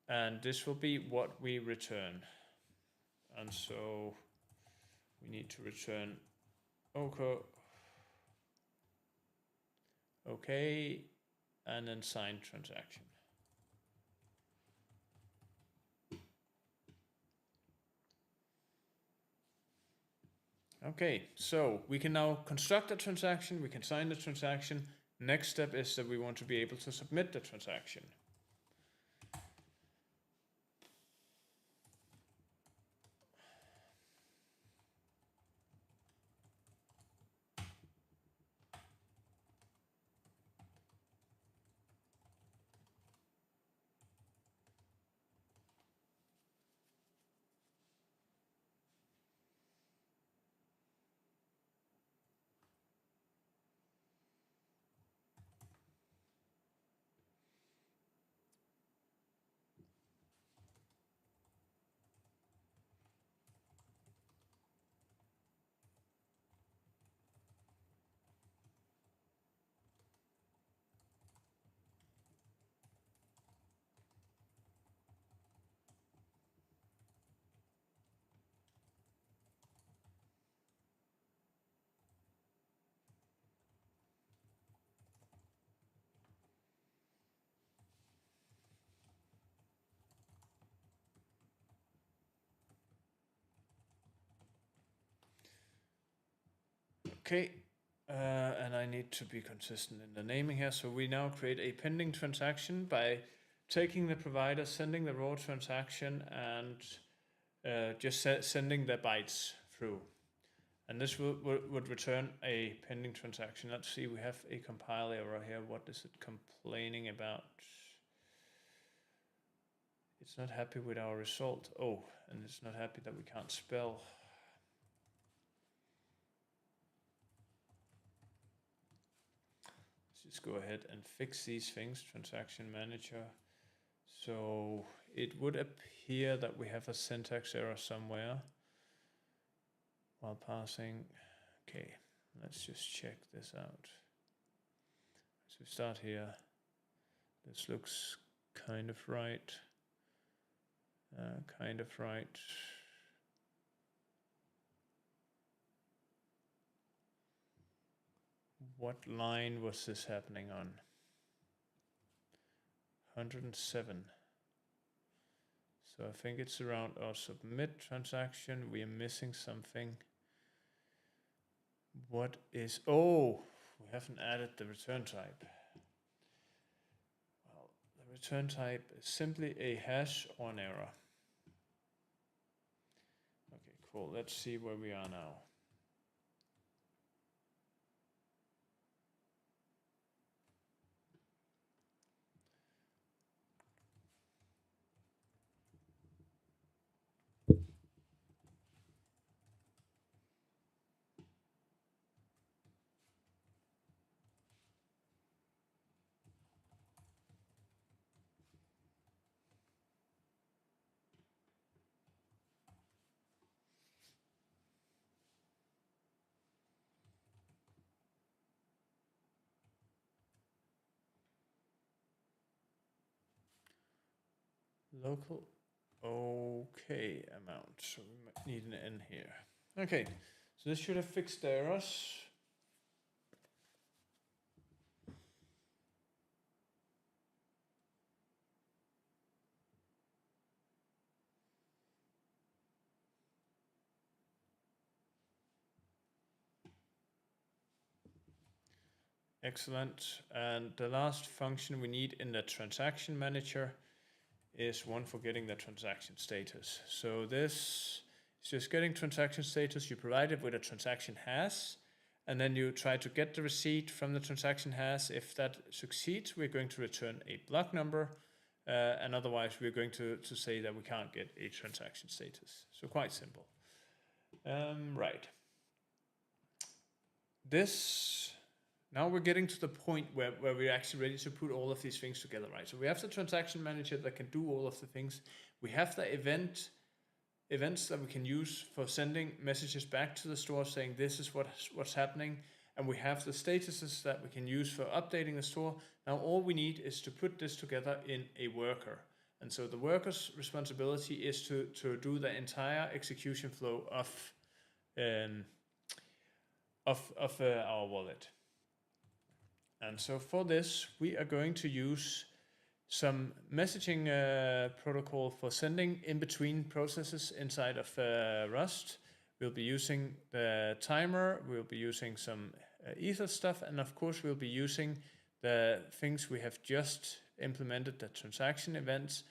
And this will be what we return. And so we need to return okay, and then signed transaction. Okay, so we can now construct a transaction, we can sign the transaction. Next step is that we want to be able to submit the transaction. Okay, and I need to be consistent in the naming here. So we now create a pending transaction by taking the provider, sending the raw transaction, and just sending the bytes through. And this would return a pending transaction. Let's see, we have a compile error here. What is it complaining about? It's not happy with our result. Oh, and it's not happy that we can't spell. Just go ahead and fix these things, transaction manager. So it would appear that we have a syntax error somewhere while passing. Okay, let's just check this out. So start here. This looks kind of right. Kind of right. What line was this happening on? 107. So I think it's around our submit transaction. We are missing something. What is, oh, we haven't added the return type. Well, the return type is simply a hash or an error. Okay, cool. Let's see where we are now. local okay amount. So we might need an n here. Okay, so this should have fixed the errors. Excellent. And the last function we need in the transaction manager is one for getting the transaction status. So this is just getting transaction status. You provide it with a transaction hash, and then you try to get the receipt from the transaction hash. If that succeeds, we're going to return a block number, and otherwise we're going to say that we can't get a transaction status. So quite simple. Right. Now we're getting to the point where we're actually ready to put all of these things together, right? So we have the transaction manager that can do all of the things. We have the events that we can use for sending messages back to the store saying this is what's happening. And we have the statuses that we can use for updating the store. Now all we need is to put this together in a worker. And so the worker's responsibility is to do the entire execution flow of our wallet. And so for this, we are going to use some messaging protocol for sending in between processes inside of Rust. We'll be using the timer, we'll be using some ether stuff, and of course we'll be using the things we have just implemented, the transaction events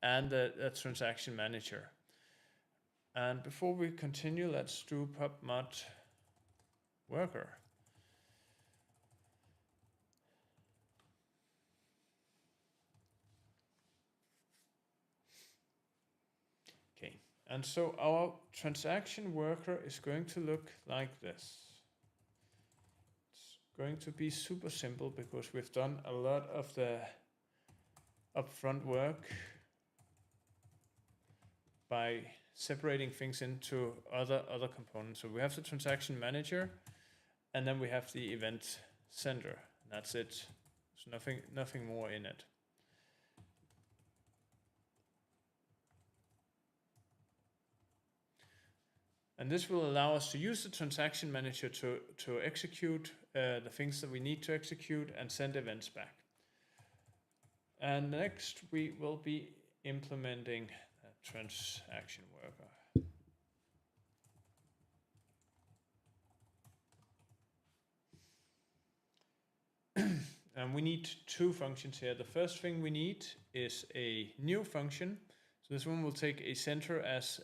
and the transaction manager. And before we continue, let's do pubmod worker. And so our transaction worker is going to look like this. It's going to be super simple because we've done a lot of the upfront work by separating things into other components. So we have the transaction manager, and then we have the event sender. That's it. There's nothing more in it. And this will allow us to use the transaction manager to execute the things that we need to execute and send events back. And next we will be implementing a transaction worker. And we need two functions here. The first thing we need is a new function. So this one will take a center as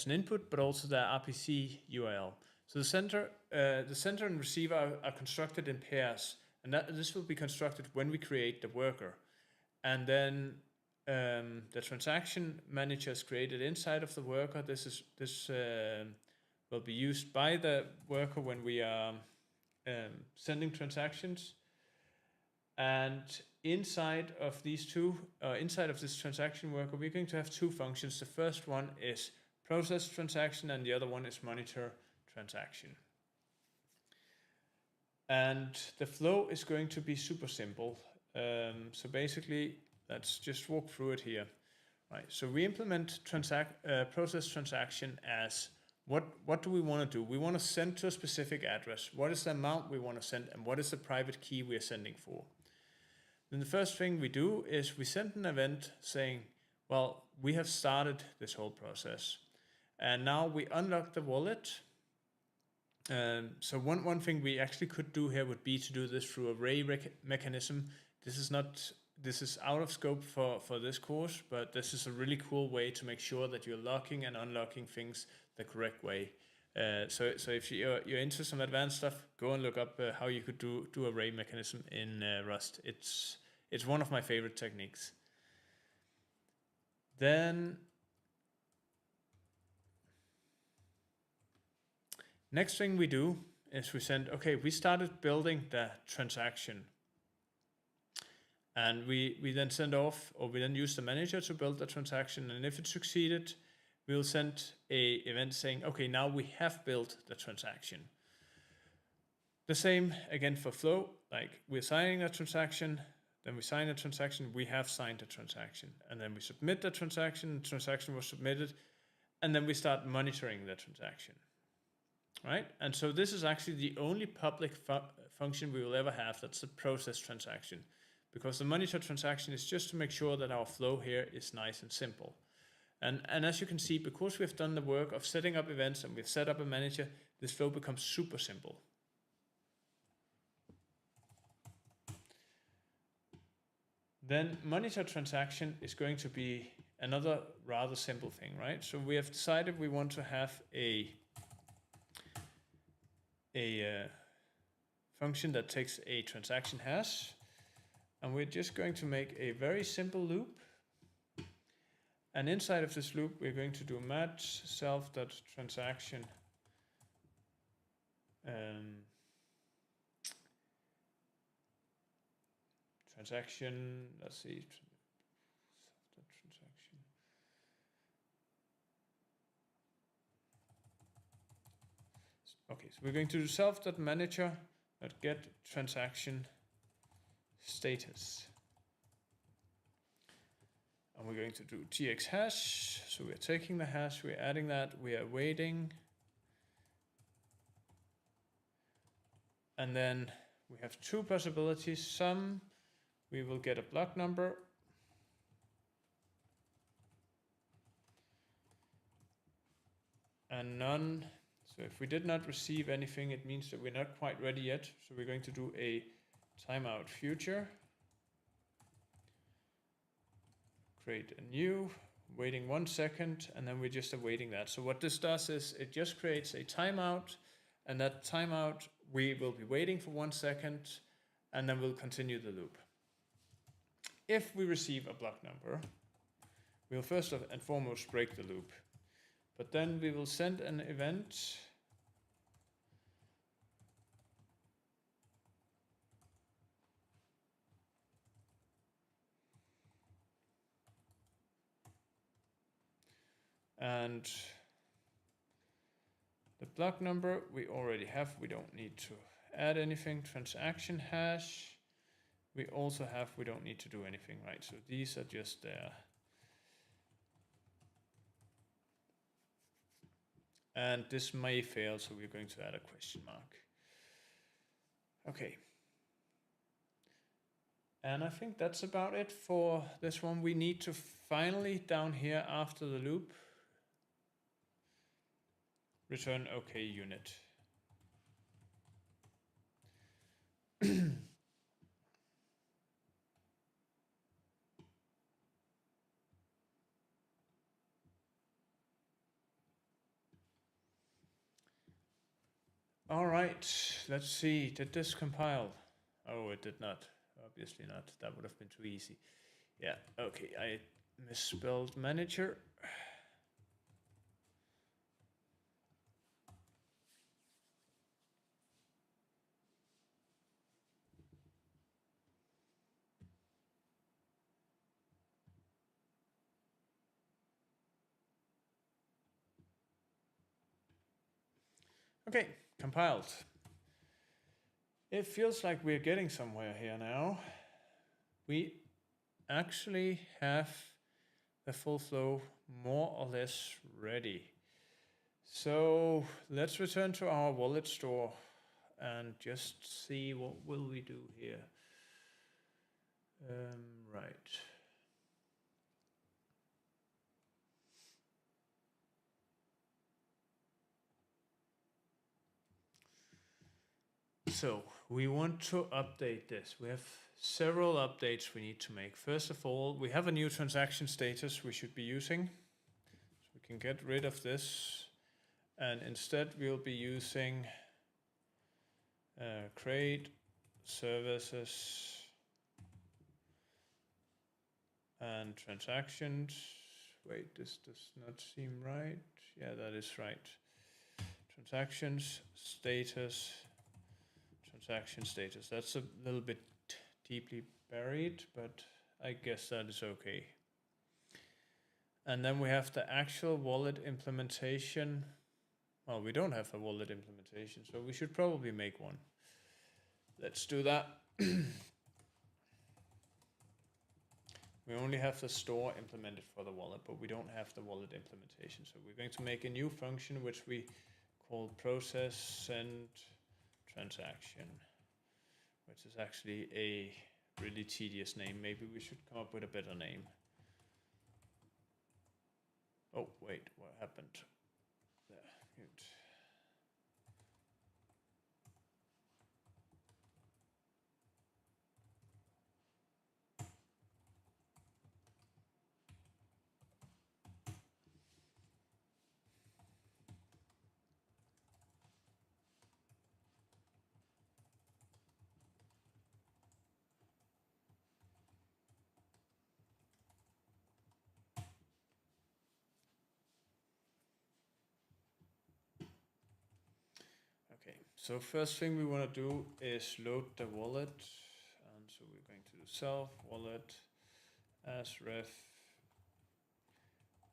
an input, but also the RPC URL. So the center and receiver are constructed in pairs, and this will be constructed when we create the worker. And then the transaction manager is created inside of the worker. This will be used by the worker when we are sending transactions. And inside of these inside of this transaction worker, we're going to have two functions. The first one is process transaction, and the other one is monitor transaction. And the flow is going to be super simple. So basically, let's just walk through it here. Right. So we implement process transaction as what do we want to do? We want to send to a specific address. What is the amount we want to send, and what is the private key we are sending for? Then the first thing we do is we send an event saying, well, we have started this whole process. And now we unlock the wallet. So one thing we actually could do here would be to do this through array mechanism. This is out of scope for this course, but this is a really cool way to make sure that you're locking and unlocking things the correct way. So if you're into some advanced stuff, go and look up how you could do array mechanism in Rust. It's one of my favorite techniques. Then next thing we do is we started building the transaction. And we then send off, or we then use the manager to build the transaction. And if it succeeded, we'll send a event saying, okay, now we have built the transaction. The same again for flow, like we're signing a transaction, then we sign a transaction, we have signed a transaction. And then we submit the transaction was submitted, and then we start monitoring the transaction. Right? And so this is actually the only public function we will ever have, that's the process transaction. Because the monitor transaction is just to make sure that our flow here is nice and simple. And as you can see, because we've done the work of setting up events and we've set up a manager, this flow becomes super simple. Then monitor transaction is going to be another rather simple thing, right? So we have decided we want to have a function that takes a transaction hash, and we're just going to make a very simple loop. And inside of this loop, we're going to do match self.transaction transaction, let's see, self.transaction. Okay, so we're going to do self.manager.get transaction status. And we're going to do tx hash. So we're taking the hash, we're adding that, we are waiting. And then we have two possibilities. Some, we will get a block number. And none. So if we did not receive anything, it means that we're not quite ready yet. So we're going to do a timeout future. Create a new, waiting 1 second, and then we're just awaiting that. So what this does is it just creates a timeout, and that timeout we will be waiting for 1 second, and then we'll continue the loop. If we receive a block number, we'll first and foremost break the loop. But then we will send an event and the block number we already have, we don't need to add anything. Transaction hash, we also have, we don't need to do anything, right? So these are just there. And this may fail, so we're going to add a question mark. Okay. And I think that's about it for this one. We need to finally, down here after the loop, return OK unit. All right, let's see. Did this compile? Oh, it did not. Obviously not. That would have been too easy. Yeah, okay, I misspelled manager. Okay, compiled. It feels like we're getting somewhere here now. We actually have the full flow more or less ready. So let's return to our wallet store and just see what will we do here. Right. So we want to update this. We have several updates we need to make. First of all, we have a new transaction status we should be using. So we can get rid of this. And instead we'll be using create services and transactions. Wait, this does not seem right. Yeah, that is right. Transactions status. Transaction status. That's a little bit deeply buried, but I guess that is okay. And then we have the actual wallet implementation. Well, we don't have a wallet implementation, so we should probably make one. Let's do that. We only have the store implemented for the wallet, but we don't have the wallet implementation. So we're going to make a new function which we call process send transaction, which is actually a really tedious name. Maybe we should come up with a better name. Oh, wait, what happened? There, mute. Okay, so first thing we want to do is load the wallet, and so we're going to do self wallet as ref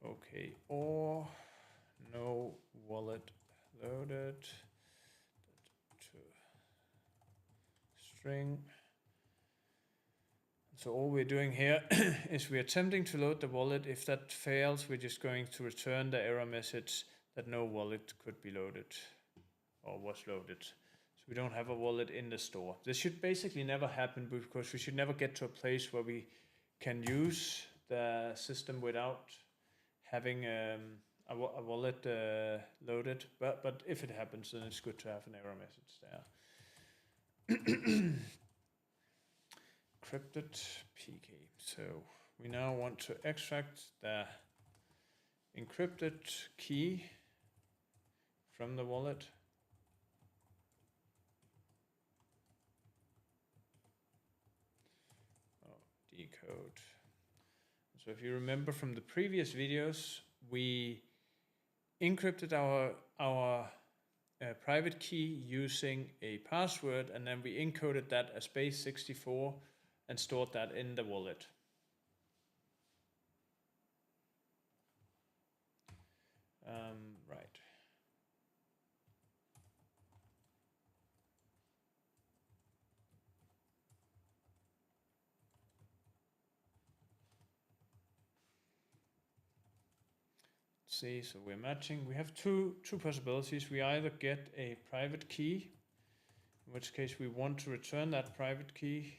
okay, or no wallet loaded to string. So all we're doing here is we're attempting to load the wallet. If that fails, we're just going to return the error message that no wallet could be loaded or was loaded. So we don't have a wallet in the store. This should basically never happen because we should never get to a place where we can use the system without having a wallet loaded. But if it happens, then it's good to have an error message there. Encrypted PK. So we now want to extract the encrypted key from the wallet. Decode. So if you remember from the previous videos, we encrypted our private key using a password, and then we encoded that as base 64 and stored that in the wallet. Right. See, so we're matching. We have two possibilities. We either get a private key, in which case we want to return that private key,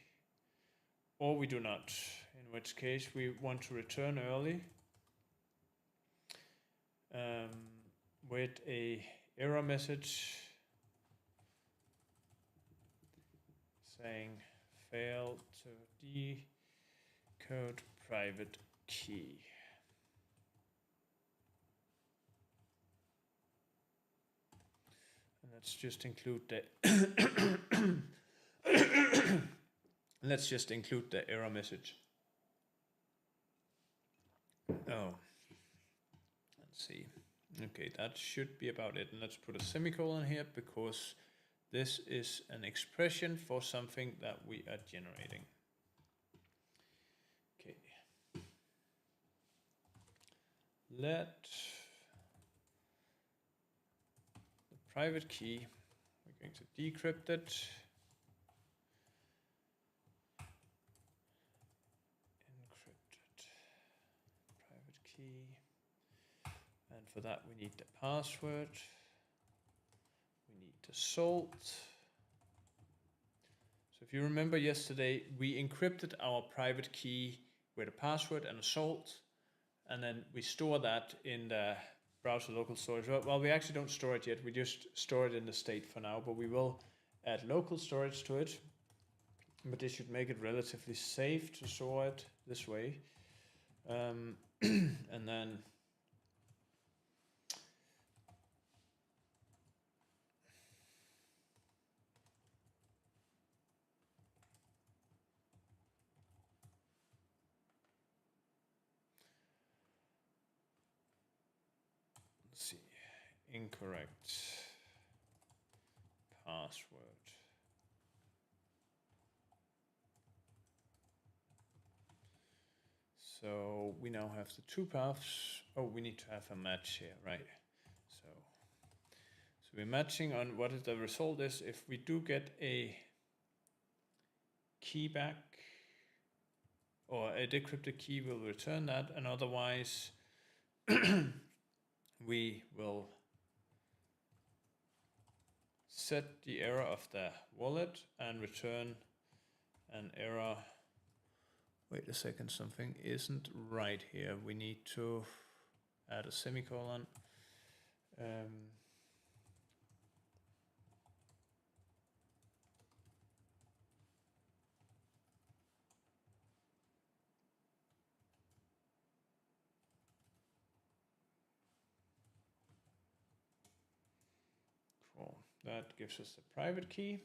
or we do not, in which case we want to return early with a error message saying failed to decode private key. Let's just include the error message. Oh, let's see. Okay, that should be about it. And let's put a semicolon here because this is an expression for something that we are generating. Okay. Let private key, we're going to decrypt it. Encrypted private key. And for that we need the password. We need the salt. So if you remember yesterday, we encrypted our private key with a password and a salt, and then we store that in the browser local storage. Well, we actually don't store it yet. We just store it in the state for now, but we will add local storage to it. But this should make it relatively safe to store it this way. And then let's see, incorrect password. So we now have the two paths. Oh, we need to have a match here, right? So we're matching on what the result is. If we do get a key back, or a decrypted key will return that, and otherwise we will set the error of the wallet and return an error. Wait a second, something isn't right here. We need to add a semicolon. Cool. That gives us the private key.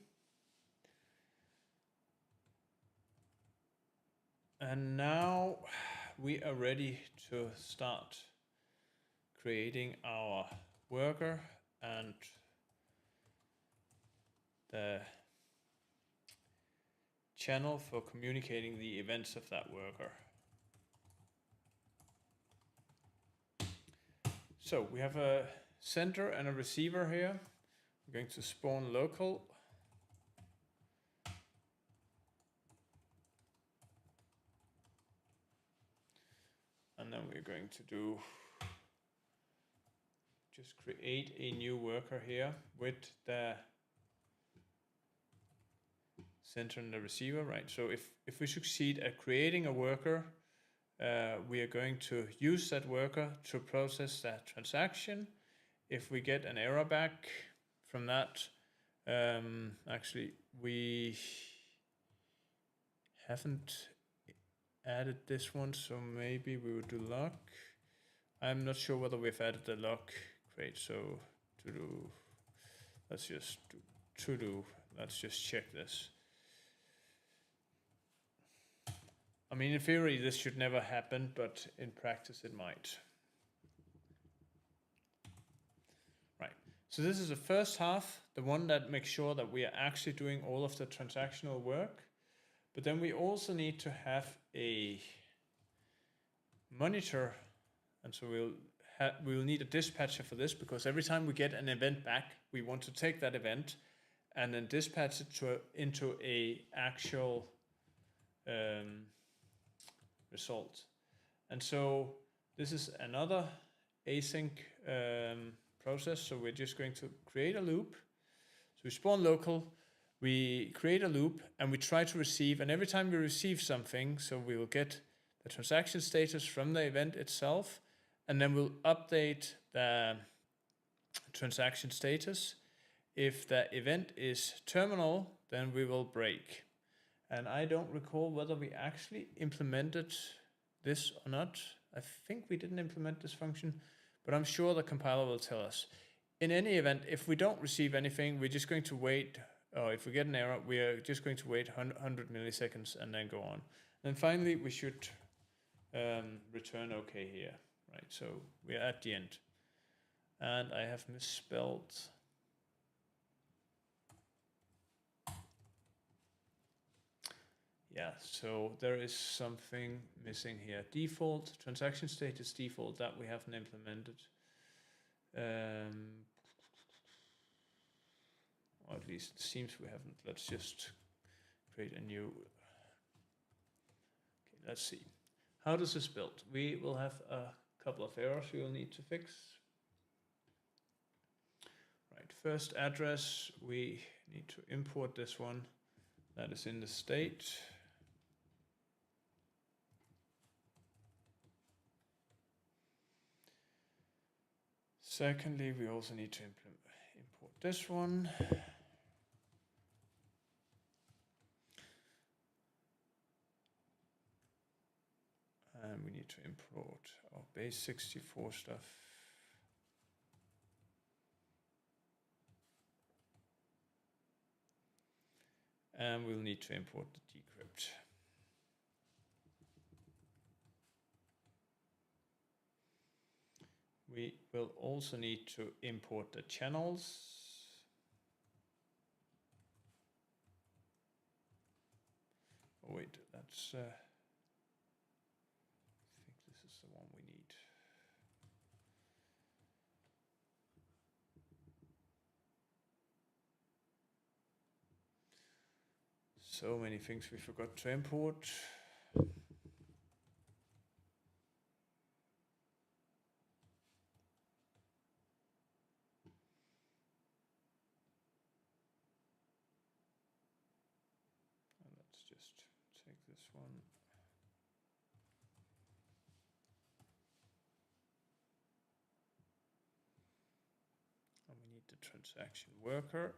And now we are ready to start creating our worker and the channel for communicating the events of that worker. So we have a sender and a receiver here. We're going to spawn local. And then we're going to do just create a new worker here with the sender and the receiver, right? So if we succeed at creating a worker, we are going to use that worker to process that transaction. If we get an error back from that, actually we haven't added this one, so maybe we would do lock. I'm not sure whether we've added the lock crate, so to do, let's just do to do, let's just check this. I mean, in theory, this should never happen, but in practice, it might. Right. So this is the first half, the one that makes sure that we are actually doing all of the transactional work. But then we also need to have a monitor, and so we'll need a dispatcher for this, because every time we get an event back, we want to take that event and then dispatch it into a actual result. And so this is another async process. So we're just going to create a loop. So we spawn local, we create a loop, and we try to receive, and every time we receive something, so we will get the transaction status from the event itself, and then we'll update the transaction status. If the event is terminal, then we will break. And I don't recall whether we actually implemented this or not. I think we didn't implement this function, but I'm sure the compiler will tell us. In any event, if we don't receive anything, we're just going to wait, or if we get an error, we are just going to wait 100 milliseconds and then go on. And finally, we should return OK here, right? So we're at the end. And I have misspelled. Yeah, so there is something missing here. Default, transaction status default, that we haven't implemented. Or at least it seems we haven't. Let's just create a new. Okay, let's see. How does this build? We will have a couple of errors we will need to fix. Right, first address, we need to import this one. That is in the state. Secondly, we also need to import this one. And we need to import our base 64 stuff. And we'll need to import the decrypt. We will also need to import the channels. Oh wait, that's, I think this is the one we need. So many things we forgot to import. this one. And we need the transaction worker.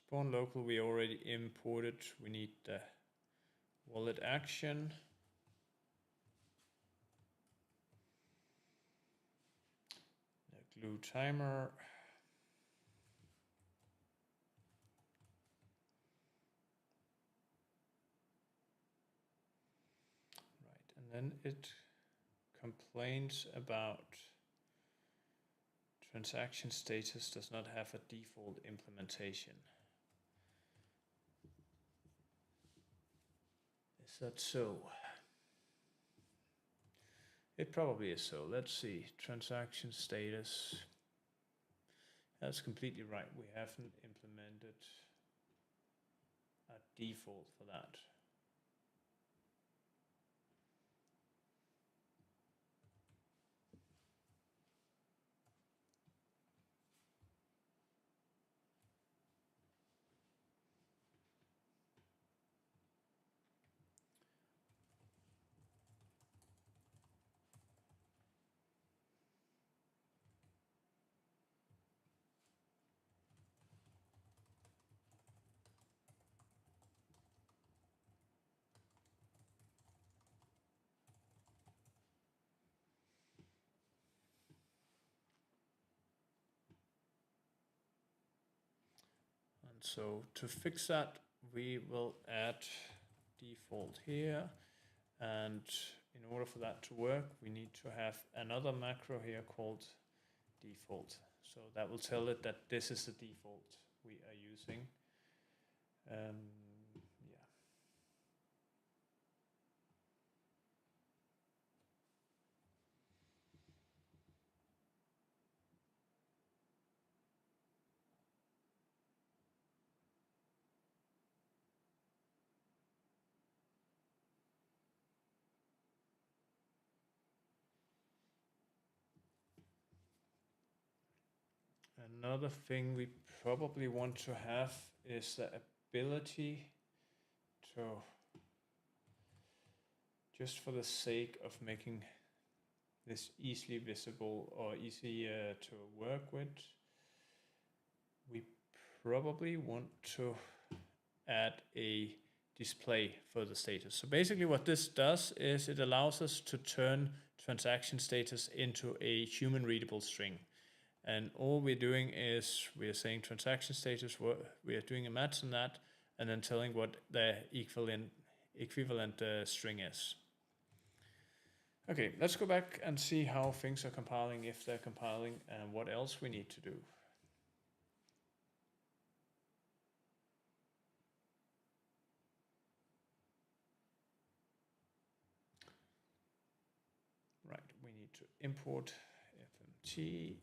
Spawn local we already imported. We need the wallet action. The glue timer. Right, and then it complains about transaction status does not have a default implementation. Is that so? It probably is so. Let's see. Transaction status. That's completely right. We haven't implemented a default for that. So to fix that, we will add default here. And in order for that to work, we need to have another macro here called default. So that will tell it that this is the default we are using. Yeah. Another thing we probably want to have is the ability to, just for the sake of making this easily visible or easier to work with, we probably want to add a display for the status. So basically what this does is it allows us to turn transaction status into a human readable string. And all we're doing is we are saying transaction status, we are doing a match on that, and then telling what the equivalent string is. Okay, let's go back and see how things are compiling, if they're compiling, and what else we need to do. Right, we need to import FMT.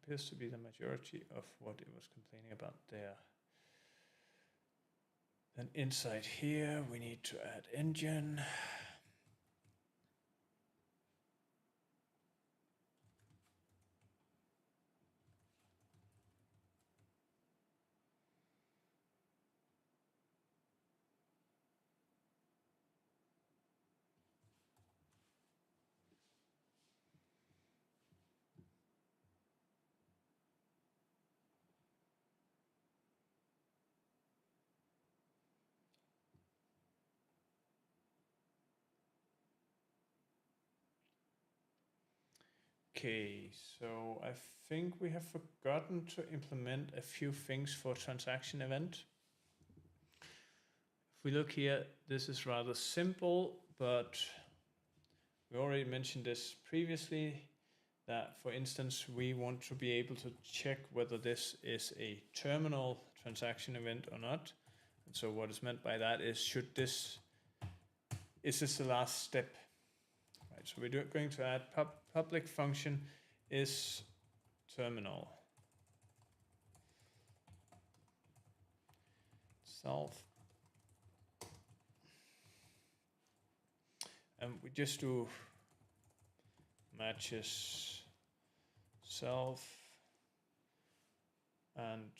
Appears to be the majority of what it was complaining about there. Then inside here we need to add engine. Okay, so I think we have forgotten to implement a few things for transaction event. If we look here, this is rather simple, but we already mentioned this previously, that for instance, we want to be able to check whether this is a terminal transaction event or not. And so what is meant by that is, is this the last step? Right, so we're going to add public function is terminal. self. And we just do matches self, and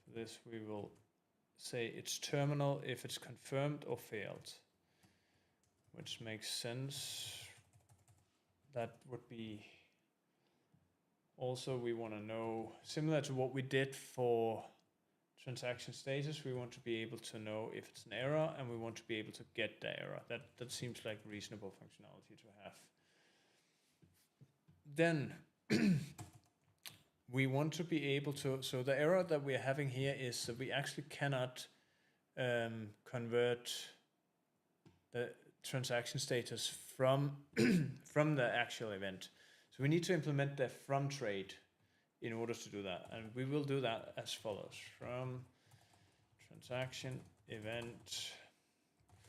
for this we will say it's terminal if it's confirmed or failed, which makes sense. That would be also, we want to know, similar to what we did for transaction status, we want to be able to know if it's an error, and we want to be able to get the error. That seems like reasonable functionality to have. Then we want to be able to, so the error that we're having here is that we actually cannot convert the transaction status from from the actual event. So we need to implement the from trade in order to do that, and we will do that as follows: from transaction event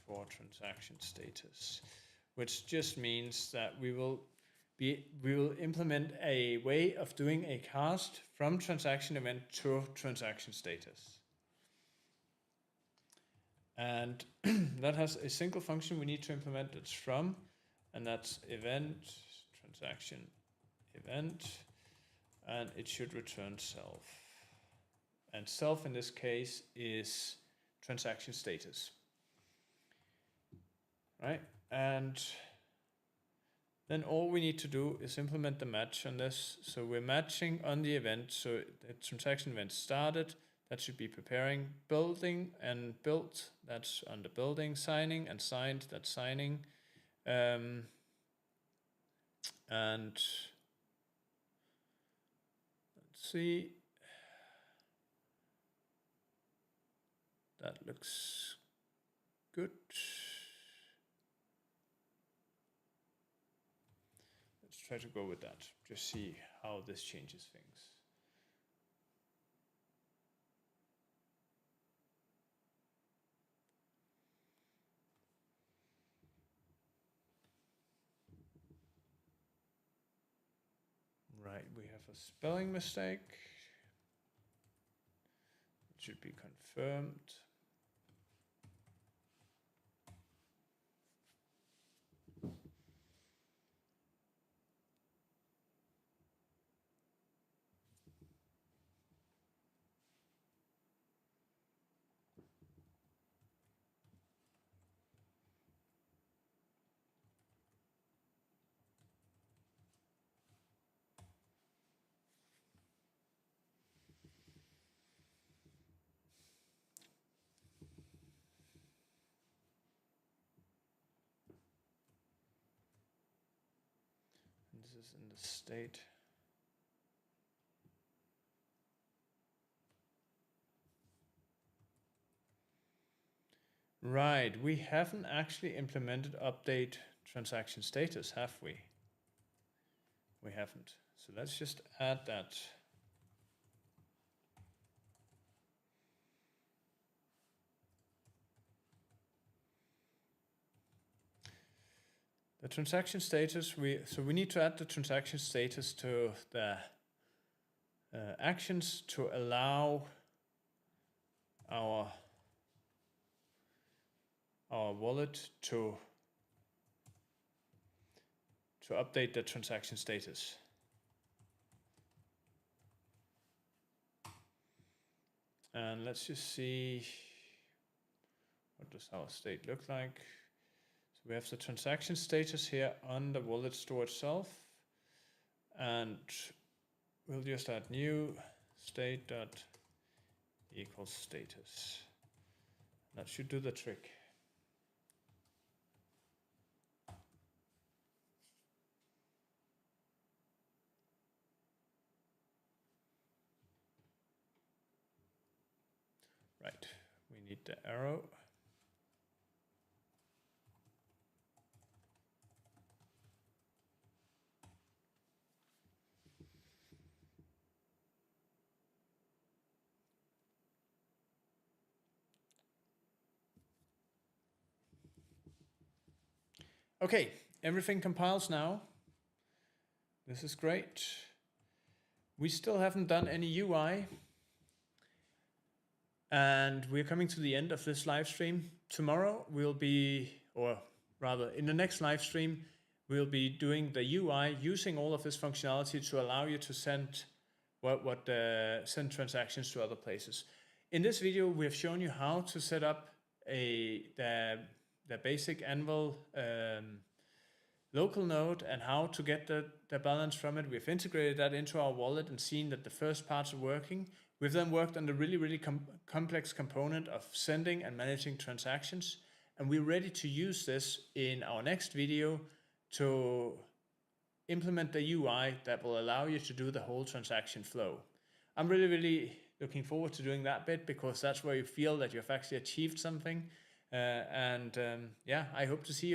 for transaction status, which just means that we will implement a way of doing a cast from transaction event to transaction status. And that has a single function we need to implement. It's from, and that's event, transaction event, and it should return self. And self in this case is transaction status. Right? And then all we need to do is implement the match on this. So we're matching on the event. So the transaction event started. That should be preparing, building and built. That's under building, signing and signed. That's signing. And let's see. That looks good. Let's try to go with that. Just see how this changes things. Right, we have a spelling mistake. It should be confirmed. This is in the state. Right, we haven't actually implemented update transaction status, have we? We haven't. So let's just add that. The transaction status, we need to add the transaction status to the actions to allow our wallet to update the transaction status. And let's just see, what does our state look like? So we have the transaction status here on the wallet store itself, and we'll just add new state dot equals status. That should do the trick. Right, we need the arrow. Okay, everything compiles now. This is great. We still haven't done any UI. And we're coming to the end of this live stream. Tomorrow we'll be, or rather in the next live stream, we'll be doing the UI using all of this functionality to allow you to send send transactions to other places. In this video, we have shown you how to set up the basic Anvil local node and how to get the balance from it. We've integrated that into our wallet and seen that the first parts are working. We've then worked on the really complex component of sending and managing transactions, and we're ready to use this in our next video to implement the UI that will allow you to do the whole transaction flow. I'm really looking forward to doing that bit, because that's where you feel that you've actually achieved something. Yeah, I hope to see you